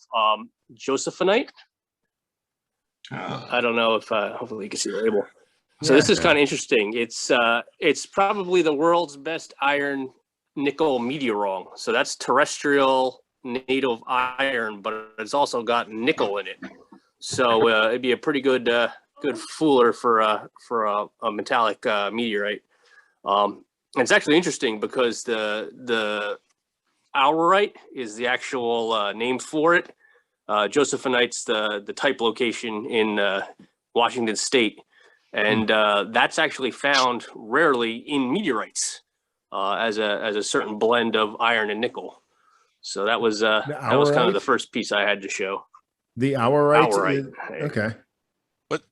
Josephine. I don't know if hopefully you can see the label. So this is kind of interesting. It's probably the world's best iron nickel meteorWRONG. So that's terrestrial native iron, but it's also got nickel in it. So it'd be a pretty good fooler for a metallic meteorite. And it's actually interesting because the Aubrite is the actual name for it. Josephine's the type location in Washington State, and that's actually found rarely in meteorites as a certain blend of iron and nickel. So that was kind of the first piece I had to show. The Aubrite. Aubrite. Okay.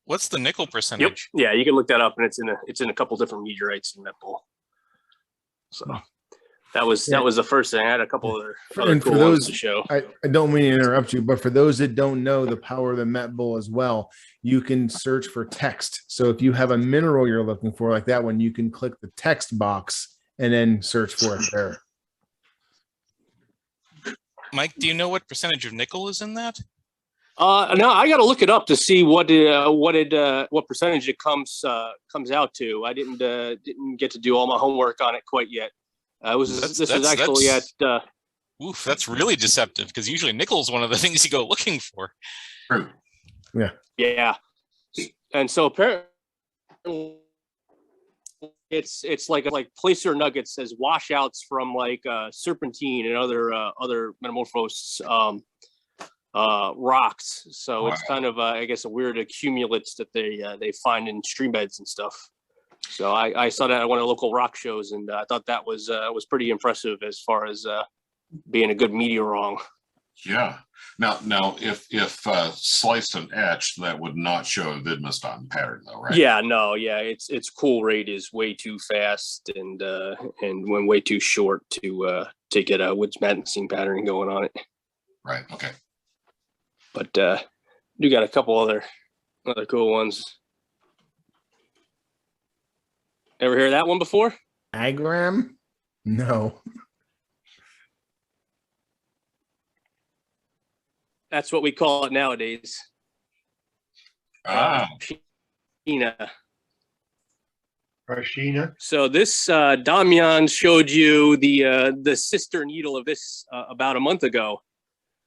What's the nickel percentage? Yep. Yeah, you can look that up, and it's in a couple different meteorites in MetBull. So that was the first thing. I had a couple other cool ones to show. I don't mean to interrupt you, but for those that don't know the power of the MetBull as well, you can search for text. So if you have a mineral you're looking for like that one, you can click the text box and then search for it there. Mike, do you know what percentage of nickel is in that? No, I got to look it up to see what percentage it comes out to. I didn't get to do all my homework on it quite yet. This is actually at. Oof, that's really deceptive because usually nickel is one of the things you go looking for. Yeah, and so apparently it's like placer nuggets as washouts from like serpentine and other metamorphose rocks. So it's kind of I guess a weird accumulates that they find in stream beds and stuff. So I saw that at one of the local rock shows, and I thought that was pretty impressive as far as being a good meteorWRONG. Yeah. Now, if sliced and etched, that would not show a Widmerstein pattern, though, right? Yeah, no, yeah, its cool rate is way too fast and when way too short to get a Widmerstein pattern going on it. Right. Okay. But you got a couple other cool ones. Ever hear that one before? Agram? No. That's what we call it nowadays. Hraschina. Hraschina. So this Damian showed you the sister needle of this about a month ago.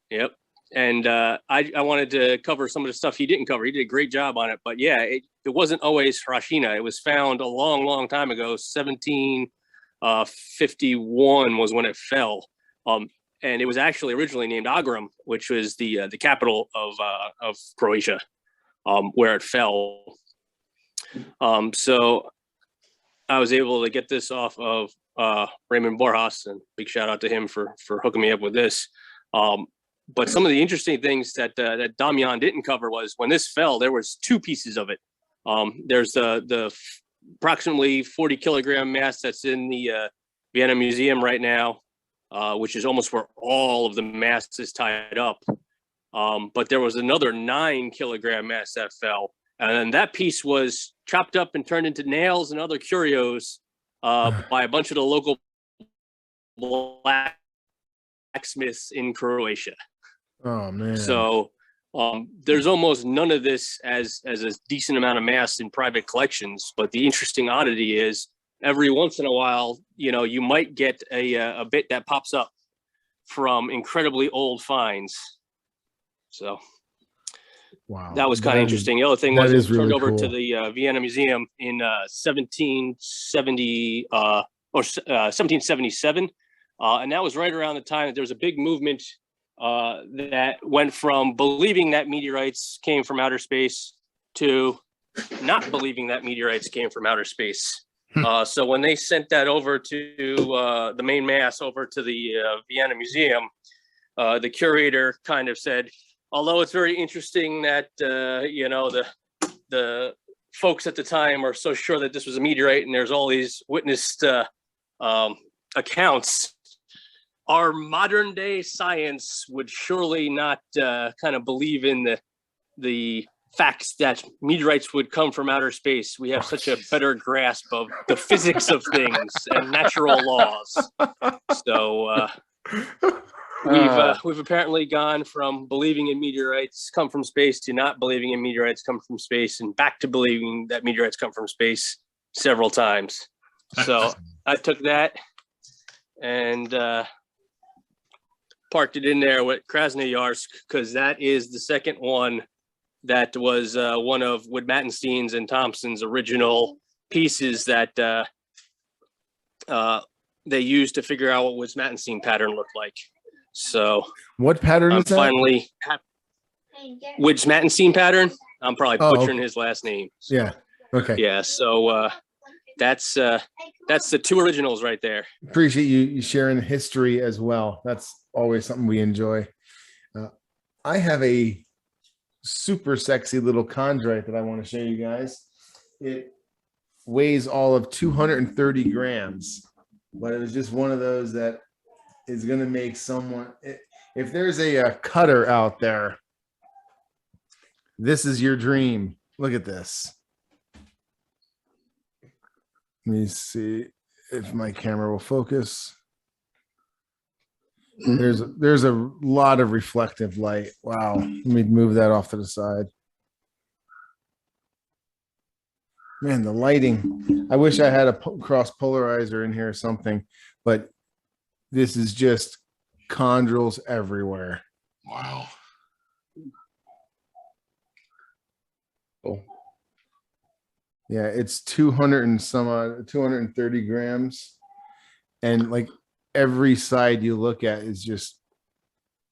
Yep. And I wanted to cover some of the stuff he didn't cover. He did a great job on it. But yeah, it wasn't always Hraschina. It was found a long, long time ago. 1751 was when it fell. And it was actually originally named Agram, which was the capital of Croatia, where it fell. So I was able to get this off of Raymond Borjas, and big shout out to him for hooking me up with this. But some of the interesting things that Damian didn't cover was when this fell, there was two pieces of it. There's the approximately 40 kilogram mass that's in the Vienna Museum right now, which is almost where all of the mass is tied up. But there was another 9 kilogram mass that fell. And that piece was chopped up and turned into nails and other curios by a bunch of the local blacksmiths in Croatia. Oh, man. So there's almost none of this as a decent amount of mass in private collections. But the interesting oddity is every once in a while, you know, you might get a bit that pops up from incredibly old finds. So wow, that was kind of interesting. The other thing was it was turned over to cool. the Vienna Museum in 1770 or 1777. And that was right around the time that there was a big movement that went from believing that meteorites came from outer space to not believing that meteorites came from outer space. So when they sent that over to the main mass over to the Vienna Museum, the curator kind of said, although it's very interesting that, you know, the folks at the time are so sure that this was a meteorite and there's all these witnessed accounts, our modern day science would surely not kind of believe in the facts that meteorites would come from outer space. We have such a better grasp of the physics of things and natural laws. So we've apparently gone from believing in meteorites come from space to not believing in meteorites come from space and back to believing that meteorites come from space several times. So I took that and parked it in there with Krasnojarsk because that is the second one that was one of Wood Mattenstein's and Thompson's original pieces that they used to figure out what Wood Mattenstein pattern looked like. So what pattern is that? Finally Wood Mattenstein pattern. I'm probably butchering his last name. Yeah. Okay. Yeah. So that's the two originals right there. Appreciate you sharing history as well. That's always something we enjoy. I have a super sexy little chondrite that I want to show you guys. It weighs all of 230 grams, but it was just one of those that is going to make someone, if there's a cutter out there, this is your dream. Look at this. Let me see if my camera will focus. There's a lot of reflective light. Wow. Let me move that off to the side. Man, the lighting. I wish I had a cross polarizer in here or something, but this is just chondrules everywhere. Wow. Cool. Yeah, it's 200 and some odd, 230 grams. And like every side you look at is just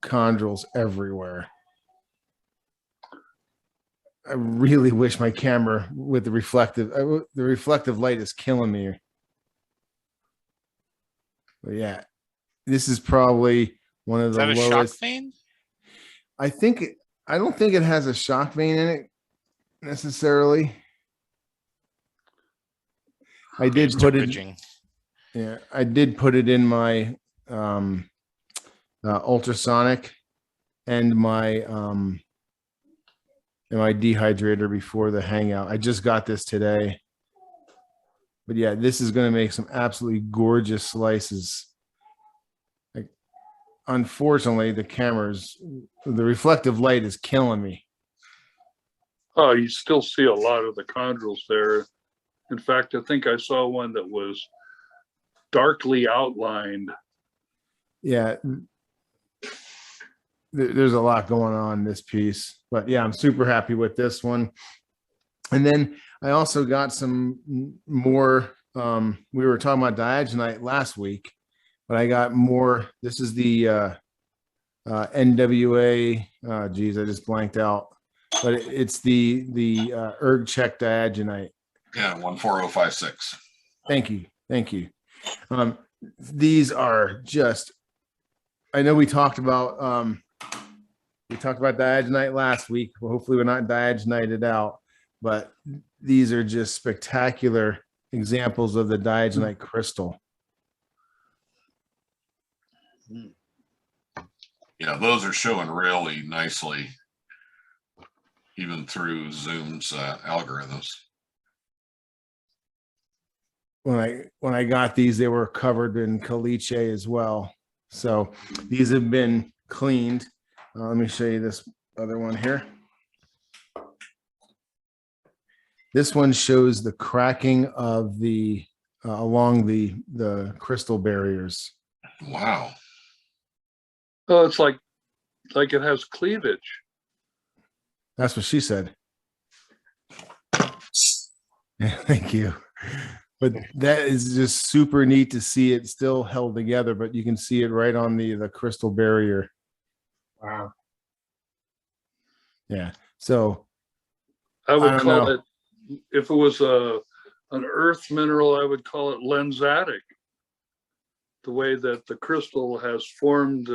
chondrules everywhere. I really wish my camera with the reflective light is killing me. But yeah, this is probably one of the lowest. Is that a shock vein? I don't think it has a shock vein in it necessarily. I did put it. Yeah, I did put it in my ultrasonic and my dehydrator before the hangout. I just got this today. But yeah, this is going to make some absolutely gorgeous slices. Like, unfortunately, the reflective light is killing me. Oh, you still see a lot of the chondrules there. In fact, I think I saw one that was darkly outlined. Yeah, there's a lot going on in this piece, but yeah, I'm super happy with this one. And then I also got some more. We were talking about diagonite last week, but I got more. This is the NWA. Geez, I just blanked out. But it's the Erg Chech diagonite. Yeah, 14056. Thank you. These are just. I know we talked about diagonite last week. Well, hopefully, we're not diagonited out. But these are just spectacular examples of the diagonite crystal. Yeah, those are showing really nicely, even through Zoom's algorithms. When I got these, they were covered in caliche as well. So these have been cleaned. Let me show you this other one here. This one shows the cracking of the along the crystal barriers. Wow. Oh, it's like it has cleavage. That's what she said. Thank you. But that is just super neat to see it still held together, but you can see it right on the crystal barrier. Wow. Yeah. So I would call it, if it was an earth mineral, I would call it lensatic. The way that the crystal has formed.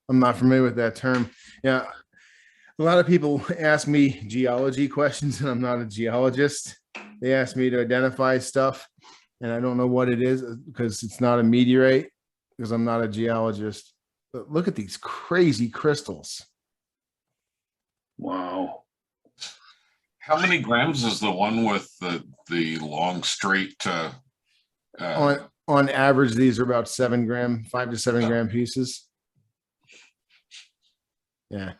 I'm not familiar with that term. Yeah. A lot of people ask me geology questions, and I'm not a geologist. They ask me to identify stuff, and I don't know what it is because it's not a meteorite, because I'm not a geologist. But look at these crazy crystals. Wow. How many grams is the one with the long straight? On average, these are about 7 gram, 5 to 7 gram pieces. Yeah,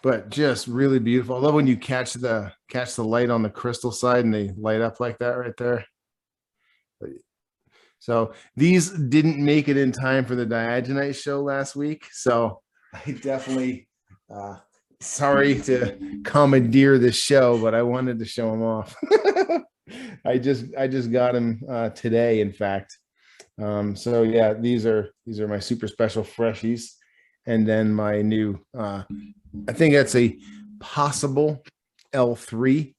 but just really beautiful. I love when you catch the light on the crystal side and they light up like that right there. So these didn't make it in time for the diagonite show last week. So I definitely sorry to commandeer this show, but I wanted to show them off. I just got them today, in fact. So yeah, these are my super special freshies. And then my new, I think that's a possible L3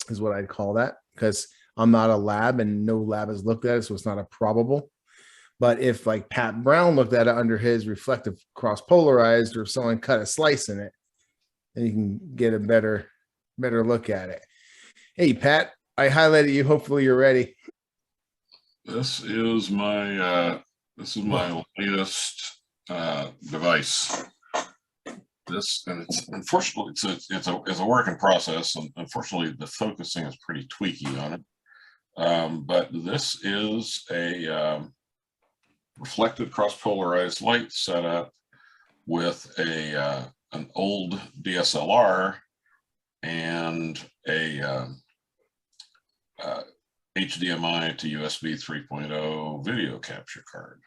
is what I'd call that, because I'm not a lab and no lab has looked at it, so it's not a probable. But if like Pat Brown looked at it under his reflective cross polarized, or someone cut a slice in it, then you can get a better look at it. Hey, Pat, I highlighted you. Hopefully you're ready. This is my latest device. This, and it's unfortunately it's a work in process, and unfortunately the focusing is pretty tweaky on it. But this is a reflected cross-polarized light setup with an old DSLR and a HDMI to USB 3.0 video capture card.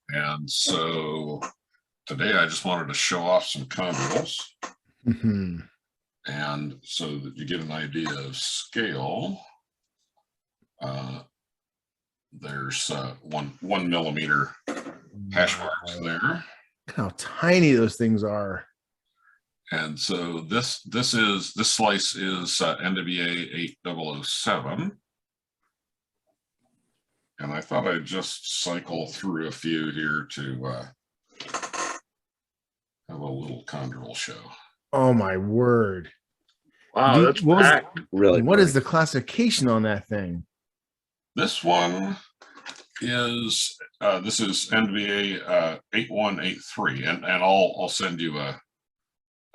And so today I just wanted to show off some chondrules. Mm-hmm. And so that you get an idea of scale, there's 1 millimeter hash marks there. Look how tiny those things are. And so this slice is NWA 8007. And I thought I'd just cycle through a few here to have a little chondrule show. Oh my word! Wow, that's packed. Really? What is the classification on that thing? This one is this is NVA 8183, and I'll send you a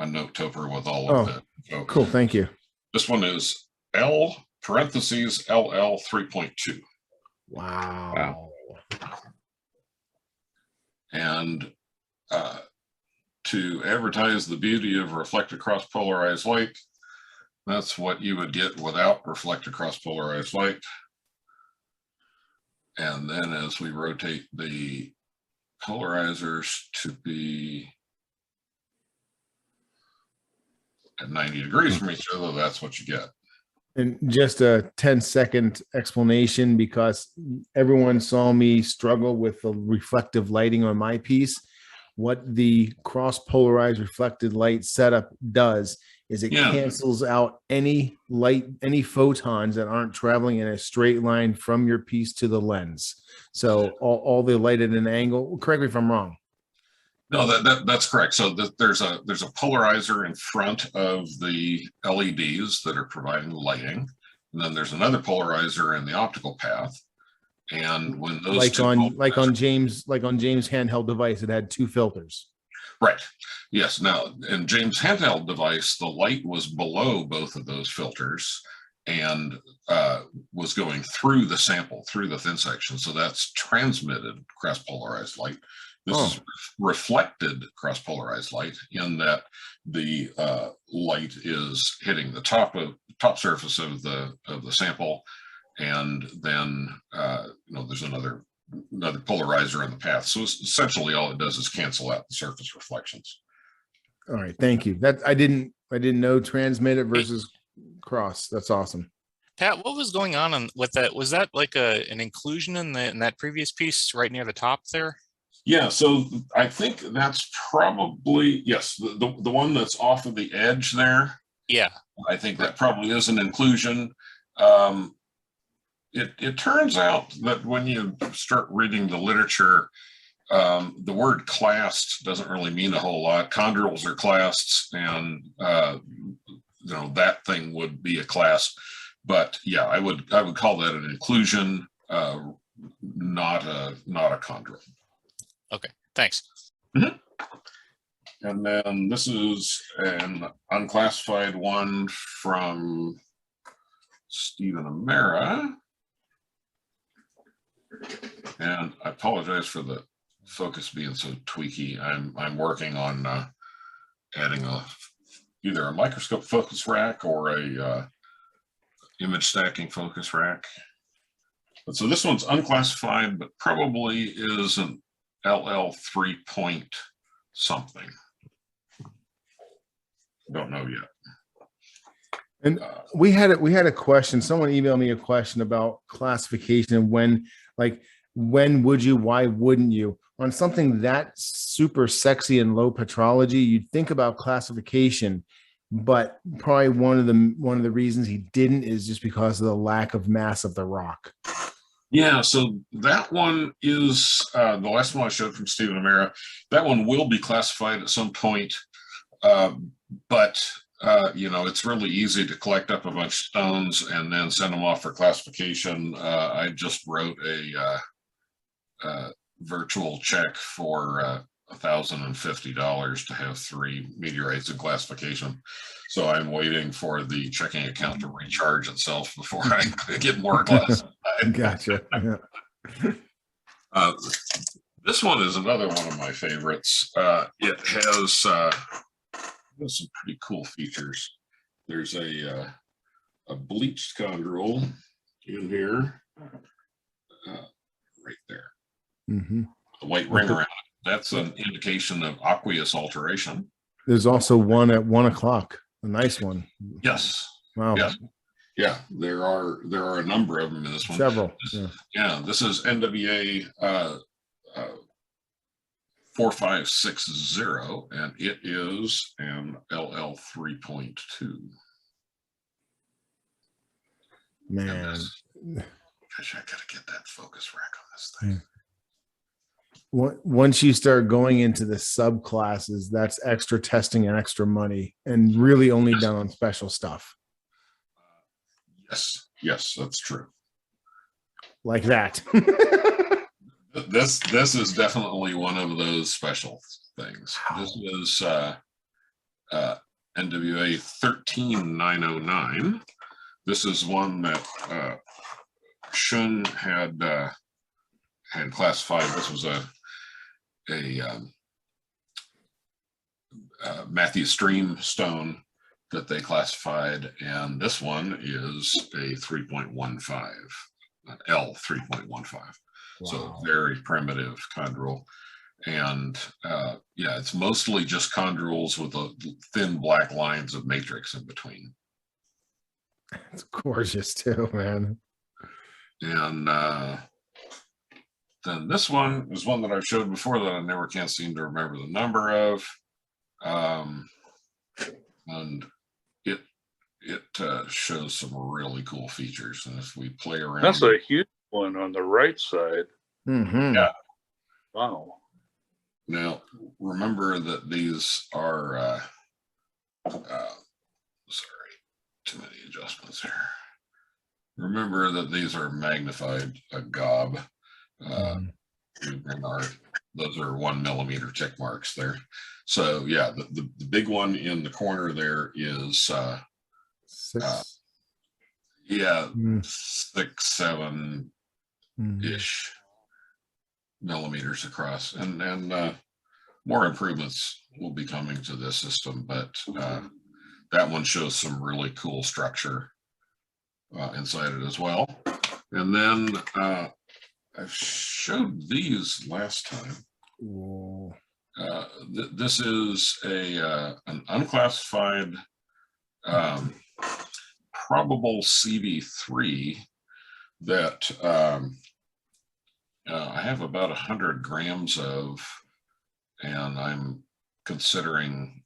note toper with all Oh, of that. So cool. Thank you. this one is L parentheses LL 3.2. Wow. And to advertise the beauty of reflect across polarized light, that's what you would get without reflect across polarized light. And then as we rotate the polarizers to be at 90 degrees from each other, that's what you get. And just a 10-second explanation, because everyone saw me struggle with the reflective lighting on my piece. What the cross-polarized reflected light setup does is it cancels out any light, any photons that aren't traveling in a straight line from your piece to the lens. So all the light at an angle, correct me if I'm wrong. No, that's correct. So there's a polarizer in front of the LEDs that are providing lighting, and then there's another polarizer in the optical path. And when those like on James handheld device, it had two filters. Right. Yes. Now, in James handheld device, the light was below both of those filters and was going through the sample, through the thin section. So that's transmitted cross-polarized light. This is reflected cross-polarized light, in that the light is hitting the top surface of the sample, and then there's another polarizer in the path. So essentially, all it does is cancel out the surface reflections. All right, thank you. That I didn't know transmitted versus cross. That's awesome. Pat, what was going on with that? Was that like an inclusion in that previous piece right near the top there? Yeah, so I think that's probably, yes, the one that's off of the edge there. Yeah. I think that probably is an inclusion. It turns out that when you start reading the literature, the word clast doesn't really mean a whole lot. Chondrules are clasts, and that thing would be a class. But yeah, I would call that an inclusion, not a chondrule. Okay, thanks. Mm-hmm. And then this is an unclassified one from Stephen Amera. And I apologize for the focus being so tweaky. I'm working on adding either a microscope focus rack or a image stacking focus rack. But so this one's unclassified, but probably is an LL 3 point something. Don't know yet. And we had a question. Someone emailed me a question about classification and when would you, why wouldn't you? On something that super sexy and low petrology, you'd think about classification, but probably one of the reasons he didn't is just because of the lack of mass of the rock. Yeah, so that one is the last one I showed from Stephen Amera. That one will be classified at some point, but it's really easy to collect up a bunch of stones and then send them off for classification. I just wrote a virtual check for $1,050 to have 3 meteorites in classification. So I'm waiting for the checking account to recharge itself before I get more classified. Gotcha. Yeah. This one is another one of my favorites. It has some pretty cool features. There's a bleached chondrule in here, right there. Mm-hmm. The white ring around it. That's an indication of aqueous alteration. There's also one at 1 o'clock. A nice one. Yes. Wow. Yes. Yeah. There are a number of them in this one. Several. Yeah. This is NWA 4560, and it is an LL 3.2. Man. Gosh, I gotta get that focus rack on this thing. Once you start going into the subclasses, that's extra testing and extra money, and really only done on special stuff. Yes, that's true. Like that. This is definitely one of those special things. This is NWA 13909. This is one that Shun had classified. This was a Matthew Stream stone that they classified, and this one is a 3.15, an L 3.15. Wow. So very primitive chondrule. And yeah, it's mostly just chondrules with the thin black lines of matrix in between. It's gorgeous too, man. And then this one is one that I've showed before that I never can't seem to remember the number of. And it shows some really cool features. And if we play around, that's a huge one on the right side. Mm-hmm. Yeah. Wow. Now, remember that these are, sorry, too many adjustments here. Remember that these are magnified gob. And those are 1 millimeter tick marks there. So yeah, the big one in the corner there is, 6. yeah, 6, 7-ish millimeters across, and more improvements will be coming to this system, but that one shows some really cool structure inside it as well. And then I showed these last time. This is an unclassified probable CB3 that I have about 100 grams of, and I'm considering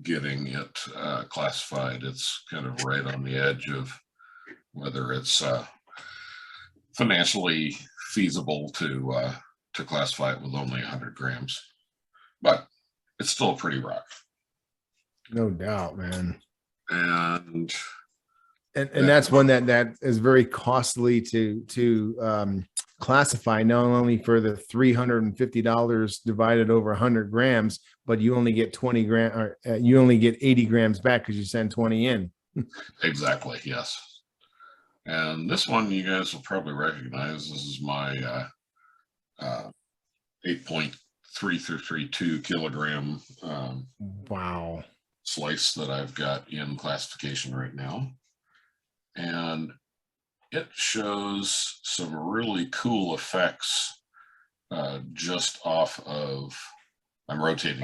getting it classified. It's kind of right on the edge of whether it's financially feasible to classify it with only 100 grams, but it's still a pretty rock. No doubt, man. And that's one that is very costly to classify, not only for the $350 divided over 100 grams, but you only get 20 grams, or you only get 80 grams back because you send 20 in. Exactly, yes. And this one you guys will probably recognize. This is my 8.3332 kilogram wow slice that I've got in classification right now. And it shows some really cool effects just off of, I'm rotating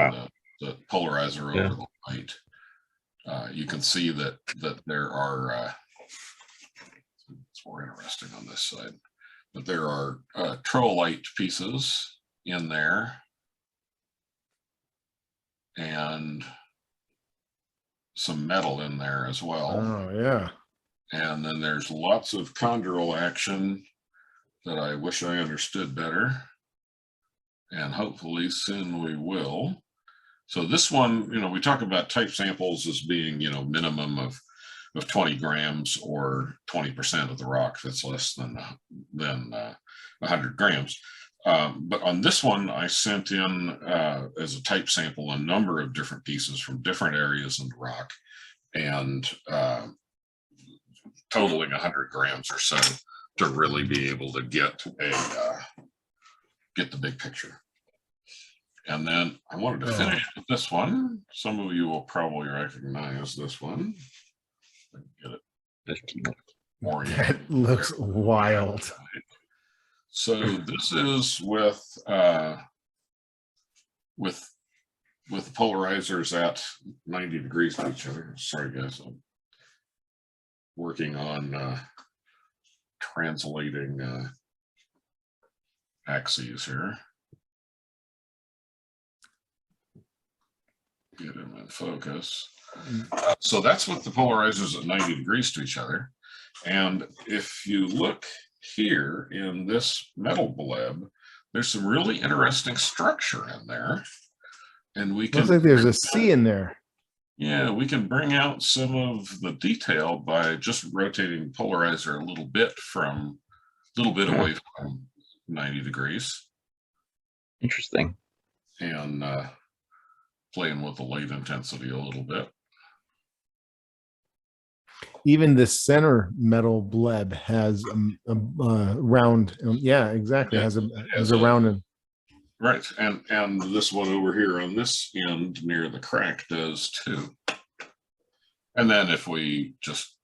the polarizer over the light. You can see that there are, it's more interesting on this side, but there are trollite pieces in there and some metal in there as well. Oh yeah. And then there's lots of chondrule action that I wish I understood better. And hopefully soon we will. So this one, you know, we talk about type samples as being, you know, minimum of 20 grams or 20% of the rock if it's less than 100 grams. But on this one, I sent in as a type sample a number of different pieces from different areas in the rock, and totaling 100 grams or so to really be able to get the big picture. And then I wanted to finish with this one. Some of you will probably recognize this one. Get it. That looks wild. So this is with the polarizers at 90 degrees to each other. Sorry guys, I'm working on translating axes here. Get him in focus. So that's with the polarizers at 90 degrees to each other. And if you look here in this metal bleb, there's some really interesting structure in there. And we can— looks like there's a C in there. Yeah, we can bring out some of the detail by just rotating the polarizer a little bit away from 90 degrees. Interesting. And playing with the light intensity a little bit. Even the center metal bleb has a round. Yeah, exactly. Yeah, has a has a a- round. Right, and this one over here on this end near the crack does too. And then if we just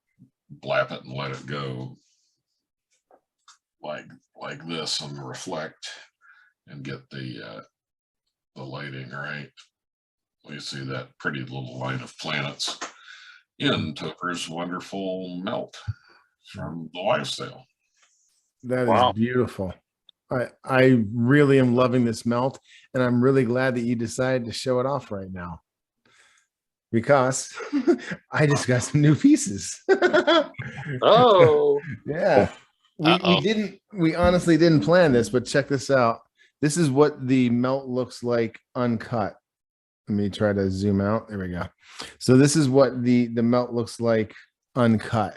blap it and let it go like this and reflect and get the lighting right, we see that pretty little line of planets in Topher's wonderful melt from the lifestyle. That is Wow. beautiful. I really am loving this melt, and I'm really glad that you decided to show it off right now, because I just got some new pieces. Oh, Yeah. We honestly didn't plan this, but check this out. This is what the melt looks like uncut. Let me try to zoom out. There we go. So this is what the melt looks like uncut.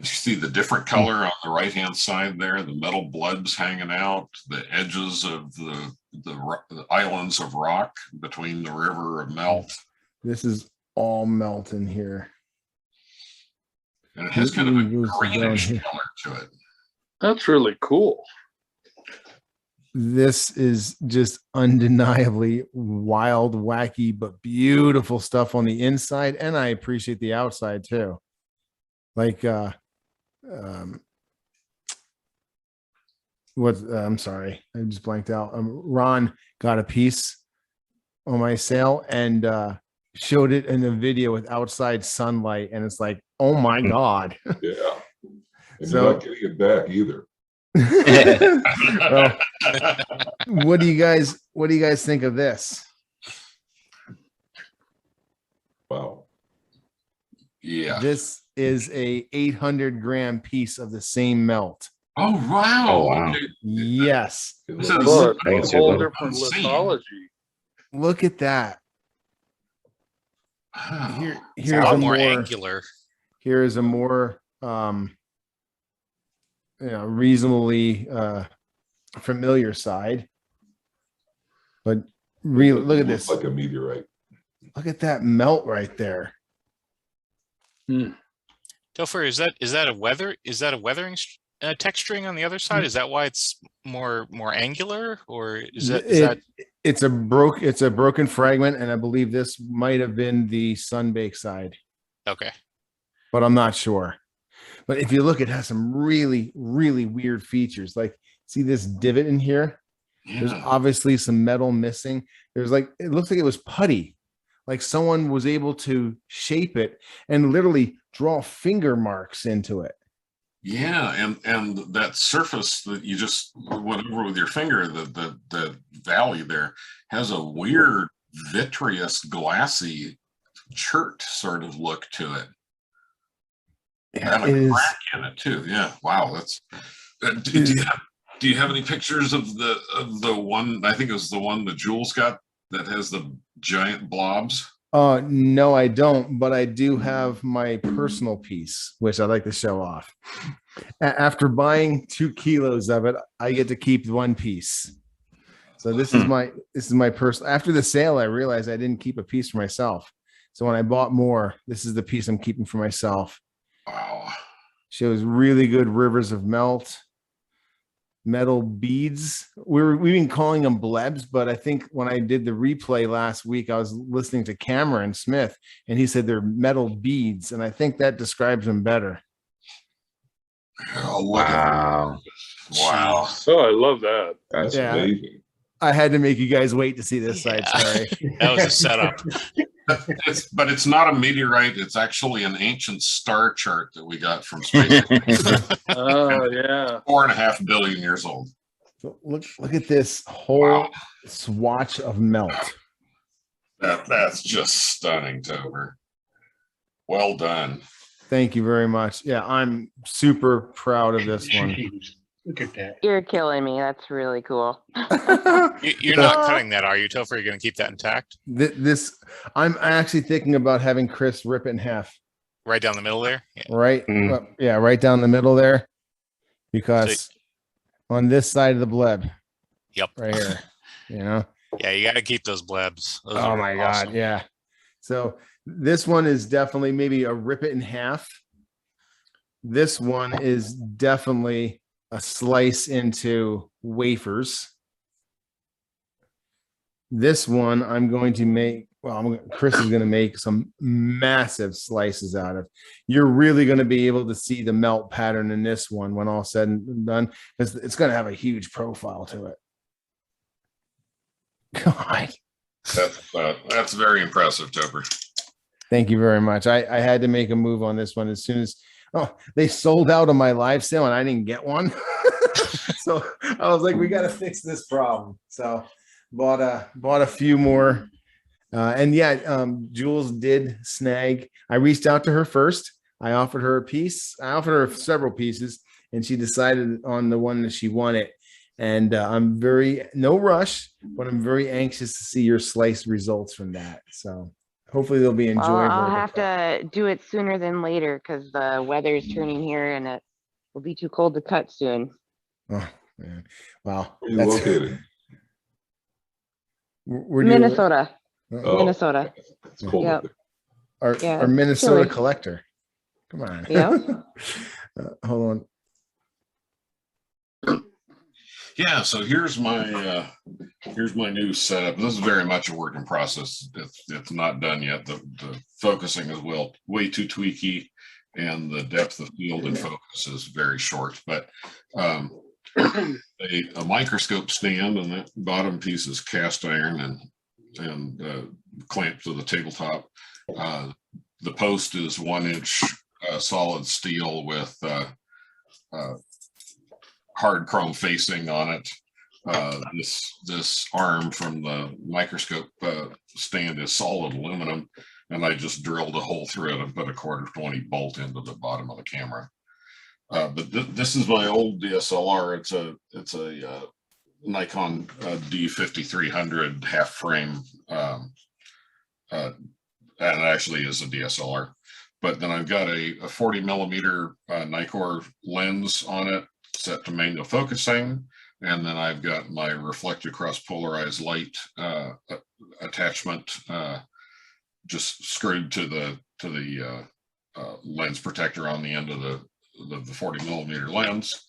You see the different color on the right hand side there, the metal blebs hanging out, the edges of the islands of rock between the river of melt. This is all melt in here. And it has kind of a Goes down greenish here. color to it. that's really cool. This is just undeniably wild, wacky, but beautiful stuff on the inside, and I appreciate the outside too. Like I'm sorry, I just blanked out. Ron got a piece on my sale and showed it in a video with outside sunlight, and it's like, oh my god. Yeah. And So- you're not getting it back either. Well, what do you guys think of this? Wow. Yeah. This is a 800-gram piece of the same melt. Oh, wow. Oh, wow. Okay. Yes. It This looks- is- Well, Thanks, it's a whole Jules. different Unseen. lithology. Look at that. Wow. It's a Here's lot a more more angular. here is a more reasonably familiar side. But really, look at looks this. like a meteorite. Look at that melt right there. Topher, is that a weathering texturing on the other side? Is that why it's more angular, or is that It's a broken fragment, and I believe this might have been the sunbake side, okay? but I'm not sure. But if you look, it has some really, really weird features. Like, see this divot in here? There's Yeah. obviously some metal missing. There's like, it looks like it was putty. Like someone was able to shape it and literally draw finger marks into it. Yeah, and that surface that you just went over with your finger, the valley there has a weird vitreous, glassy chert sort of look to it. Yeah, And it a is. crack in it too. Yeah, wow. That's. Do you have any pictures of the one? I think it was the one that Jules got that has the giant blobs. No, I don't, but I do have my personal piece, which I'd like to show off. After buying 2 kilos of it, I get to keep one piece. So this is my personal. After the sale, I realized I didn't keep a piece for myself. So when I bought more, this is the piece I'm keeping for myself. Wow. Shows really good rivers of melt, metal beads. We've been calling them blebs, but I think when I did the replay last week, I was listening to Cameron Smith, and he said they're metal beads, and I think that describes them better. Oh, look at Wow. that. Wow. Oh, I love that. That's Yeah. amazing. I had to make you guys wait to see this side. Yeah. Sorry. That was a setup. But it's not a meteorite. It's actually an ancient star chart that we got from space. Oh, yeah. 4.5 billion years old. So look at this whole Wow. swatch of melt. That's just stunning, Tober. Well done. Thank you very much. Yeah, I'm super proud of this one. Look at that. You're killing me. That's really cool. You're not cutting that, are you, Topher? You're going to keep that intact, I'm actually thinking about having Chris rip it in half. right down the middle there. Yeah. Right? Mm. Yeah, right down the middle there. Because on this side of the bleb. Yep. Right here. You know, Yeah, you got to keep those blebs. Those Oh are my God. awesome. Yeah. So this one is definitely maybe a rip it in half. This one is definitely a slice into wafers. This one I'm going to make, Chris is going to make some massive slices out of. You're really going to be able to see the melt pattern in this one when all said and done, because it's going to have a huge profile to it. God. That's very impressive, Topper. Thank you very much. I had to make a move on this one as soon as they sold out on my live sale and I didn't get one. So I was like, we got to fix this problem. So bought a few more. And yeah, Jules did snag. I reached out to her first. I offered her a piece. I offered her several pieces, and she decided on the one that she wanted. And I'm no rush, but I'm very anxious to see your slice results from that. So hopefully they'll be enjoyable. Well, I'll have to do it sooner than later because the weather is turning here and it will be too cold to cut soon. Oh man! Wow. Where are you located? Minnesota. Oh, Minnesota. It's cold up there. Yeah, Our it's Minnesota chilly. collector. Come on. Yeah. Hold on. Yeah, so here's my new setup. This is very much a work in process. It's not done yet. The focusing is way too tweaky, and the depth of field and focus is very short. But a microscope stand, and that bottom piece is cast iron and clamped to the tabletop. The post is 1-inch solid steel with hard chrome facing on it. This arm from the microscope stand is solid aluminum, and I just drilled a hole through it and put a 1/4-20 bolt into the bottom of the camera. But this is my old DSLR. It's a Nikon D5300 half frame, and it actually is a DSLR. But then I've got a 40 millimeter Nikkor lens on it, set to manual focusing, and then I've got my reflected cross polarized light attachment just screwed to the lens protector on the end of the 40 millimeter lens.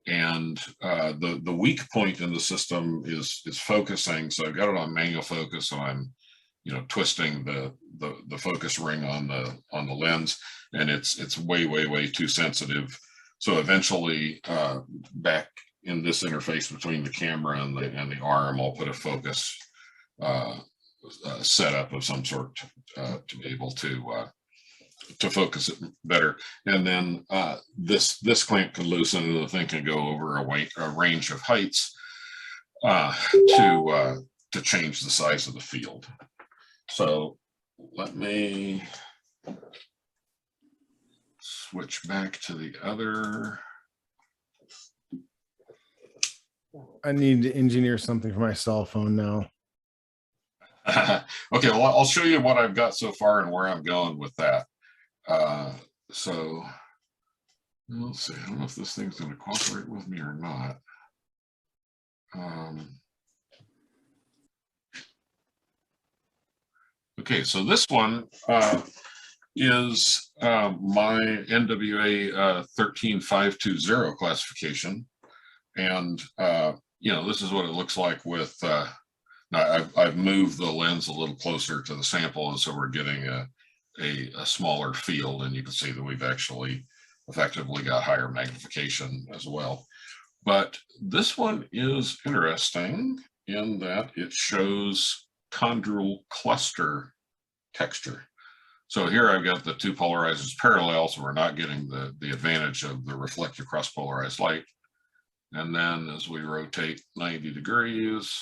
And the weak point in the system is focusing. So I've got it on manual focus, and I'm twisting the focus ring on the lens, and it's way too sensitive. So eventually, back in this interface between the camera and the arm, I'll put a focus setup of some sort to be able to focus it better. And then this clamp can loosen, and the thing can go over a range of heights to change the size of the field. So let me switch back to the other. I need to engineer something for my cell phone now. Okay, well, I'll show you what I've got so far and where I'm going with that. So let's see. I don't know if this thing's going to cooperate with me or not. Okay, so this one is my NWA 13520 classification, and this is what it looks like with. Now I've moved the lens a little closer to the sample, and so we're getting a smaller field, and you can see that we've actually effectively got higher magnification as well. But this one is interesting in that it shows chondrule cluster texture. So here I've got the two polarizers parallel, so we're not getting the advantage of the reflective cross polarized light. And then as we rotate 90 degrees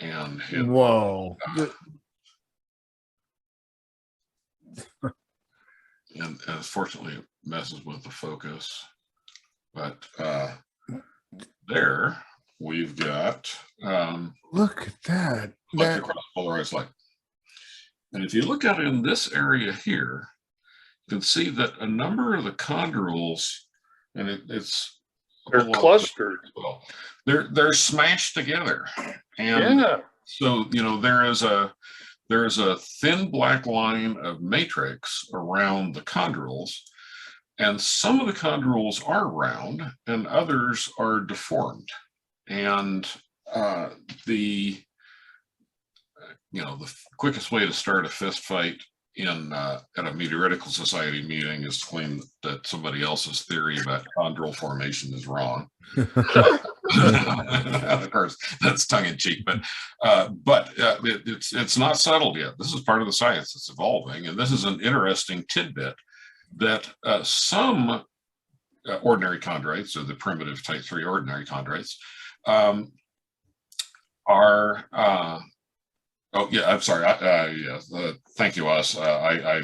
and hit, whoa. And unfortunately it messes with the focus, but there we've got Look at that. cross polarized light. And if you look at it in this area here, you can see that a number of the chondrules, and it's They're clustered. Well, they're smashed together, and Yeah. so there is a thin black line of matrix around the chondrules, and some of the chondrules are round and others are deformed. And the quickest way to start a fist fight at a Meteoritical Society meeting is to claim that somebody else's theory about chondrule formation is wrong. Of course, that's tongue in cheek, but it's not settled yet. This is part of the science that's evolving, and this is an interesting tidbit that some ordinary chondrites, or the primitive type 3 ordinary chondrites, are. Oh yeah, I'm sorry. Thank you, Us. I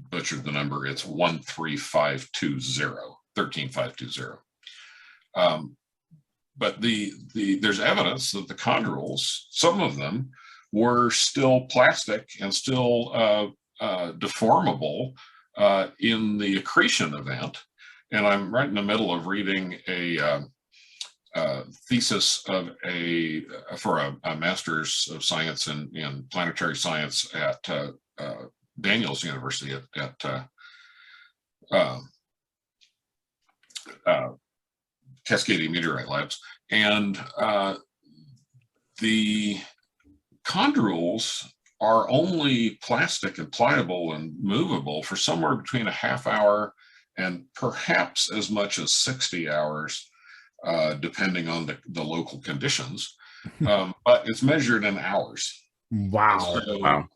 butchered the number. It's 13520. But there's evidence that the chondrules, some of them, were still plastic and still deformable in the accretion event. And I'm right in the middle of reading a thesis for a master's of science in planetary science at Daniels University at Cascadia Meteorite Labs, and the chondrules are only plastic and pliable and movable for somewhere between a half hour and perhaps as much as 60 hours, depending on the local conditions. But it's measured in hours. Wow. So, Wow.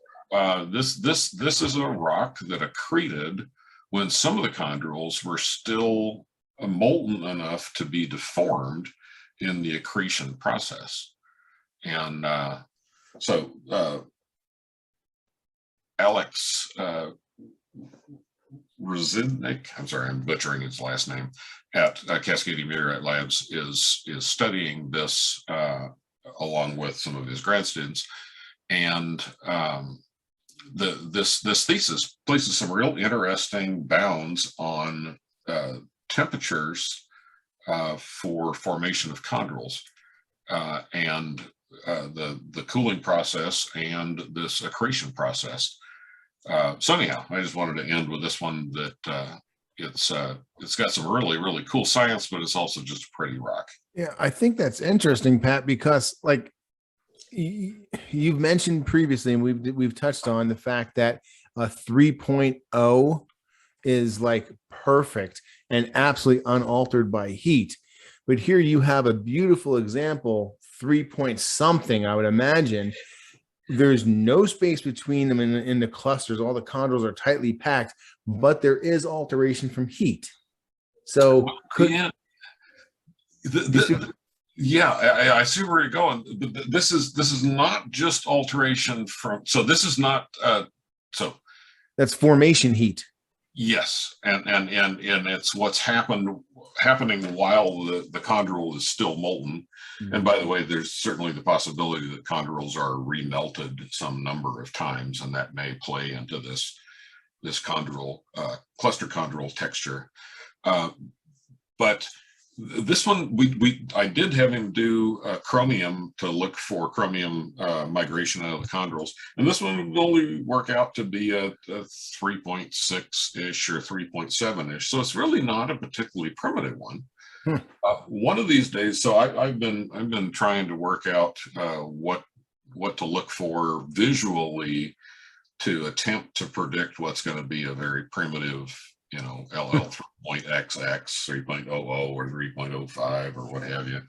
This is a rock that accreted when some of the chondrules were still molten enough to be deformed in the accretion process. And so Alex Rezidnik, I'm sorry, I'm butchering his last name, at Cascadia Meteorite Labs is studying this along with some of his grad students. And this thesis places some real interesting bounds on temperatures for formation of chondrules and the cooling process and this accretion process. So anyhow, I just wanted to end with this one that it's got some really, really cool science, but it's also just a pretty rock. Yeah, I think that's interesting, Pat, because like you've mentioned previously, and we've touched on the fact that a 3.0 is like perfect and absolutely unaltered by heat. But here you have a beautiful example, 3 point something, I would imagine. There's no space between them in the clusters. All the chondrules are tightly packed, but there is alteration from heat. So I see where you're going. This is not just alteration from. So this is not. So that's formation heat. Yes, and it's what's happening while the chondrule is still molten. Mm-hmm. And by the way, there's certainly the possibility that chondrules are remelted some number of times, and that may play into this chondrule cluster chondrule texture. But this one, I did have him do chromium to look for chromium migration out of the chondrules, and this one would only work out to be a 3.6-ish or 3.7-ish. So it's really not a particularly primitive one. One of these days, so I've been trying to work out what to look for visually to attempt to predict what's going to be a very primitive, LL 3.XX, 3.00 or 3.05 or what have you.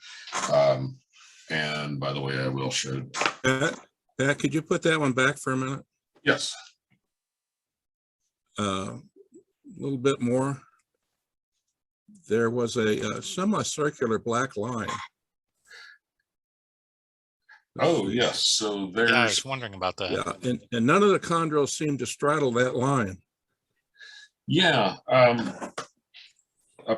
And by the way, I will show. Pat, could you put that one back for a minute? Yes. A little bit more. There was a semicircular black line. Oh, yes. So there's. Yeah, I was wondering about that. Yeah, and none of the chondrules seem to straddle that line. Yeah, up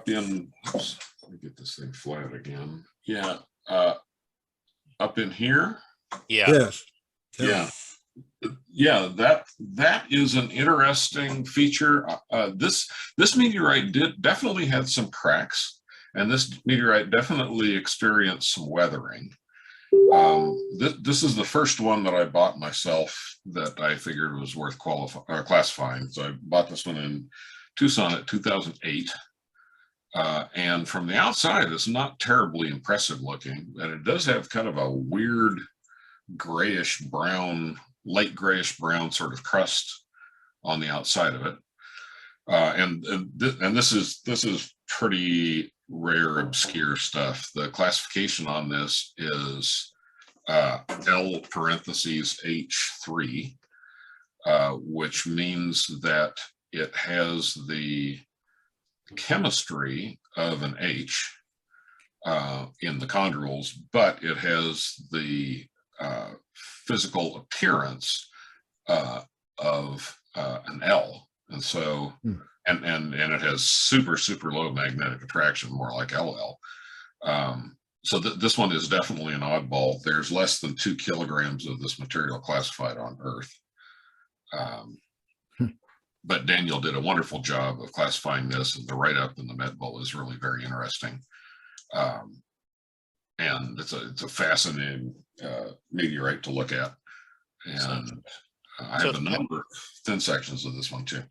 in, oops, let me get this thing flat again. Yeah, up in here. Yeah. Yes. Yeah, that is an interesting feature. This meteorite definitely had some cracks, And this meteorite definitely experienced some weathering. This is the first one that I bought myself that I figured was worth classifying. So I bought this one in Tucson at 2008. And from the outside, it's not terribly impressive looking, and it does have kind of a weird grayish brown, light grayish brown sort of crust on the outside of it. And this is pretty rare, obscure stuff. The classification on this is L parentheses H3, which means that it has the chemistry of an H in the chondrules, but it has the physical appearance of an L. And so, and it has super low magnetic attraction, more like LL. So this one is definitely an oddball. There's less than 2 kilograms of this material classified on Earth. But Daniel did a wonderful job of classifying this, and the write-up in the MetBull is really very interesting. And it's a fascinating meteorite to look at. And I have a number of thin sections of this one too.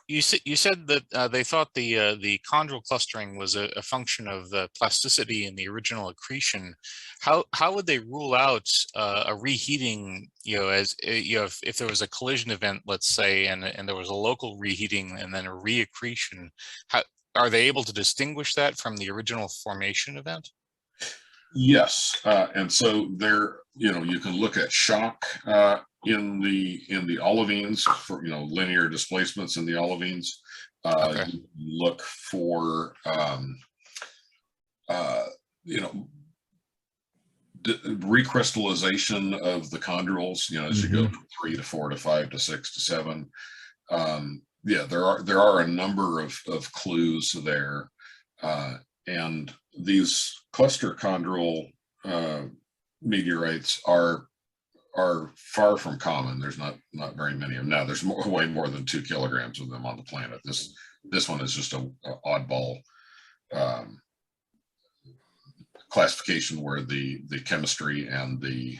You said that they thought the chondrule clustering was a function of the plasticity in the original accretion. How would they rule out a reheating? As if there was a collision event, let's say, and there was a local reheating and then a reaccretion, how are they able to distinguish that from the original formation event? Yes, and so there, you can look at shock in the olivines for linear displacements in the olivines. Okay. You look for recrystallization of the chondrules. As you go from 3 to 4 to 5 to 6 to 7. Yeah, there are a number of clues there, and these cluster chondrule meteorites are far from common. There's not very many of them. Now there's way more than 2 kilograms of them on the planet. This one is just a oddball classification where the chemistry and the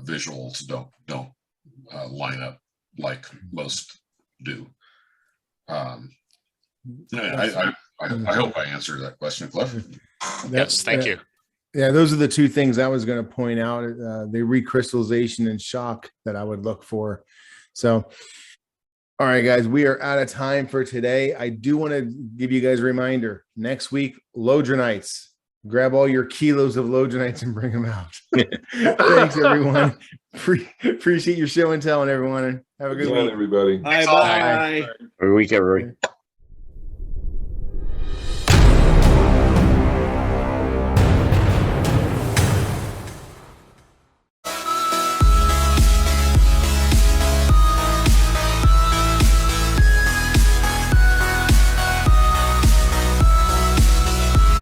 visuals don't line up like most do. I hope I answered that question, Cliff. Yes, thank you. Yeah, those are the 2 things I was going to point out, the recrystallization and shock that I would look for. So, all right, guys, we are out of time for today. I do want to give you guys a reminder. Next week, Lodronites. Grab all your kilos of Lodronites and bring them out. Thanks, everyone. Appreciate your show and telling, everyone. Have a good week. Everybody. Bye. Every week, everybody.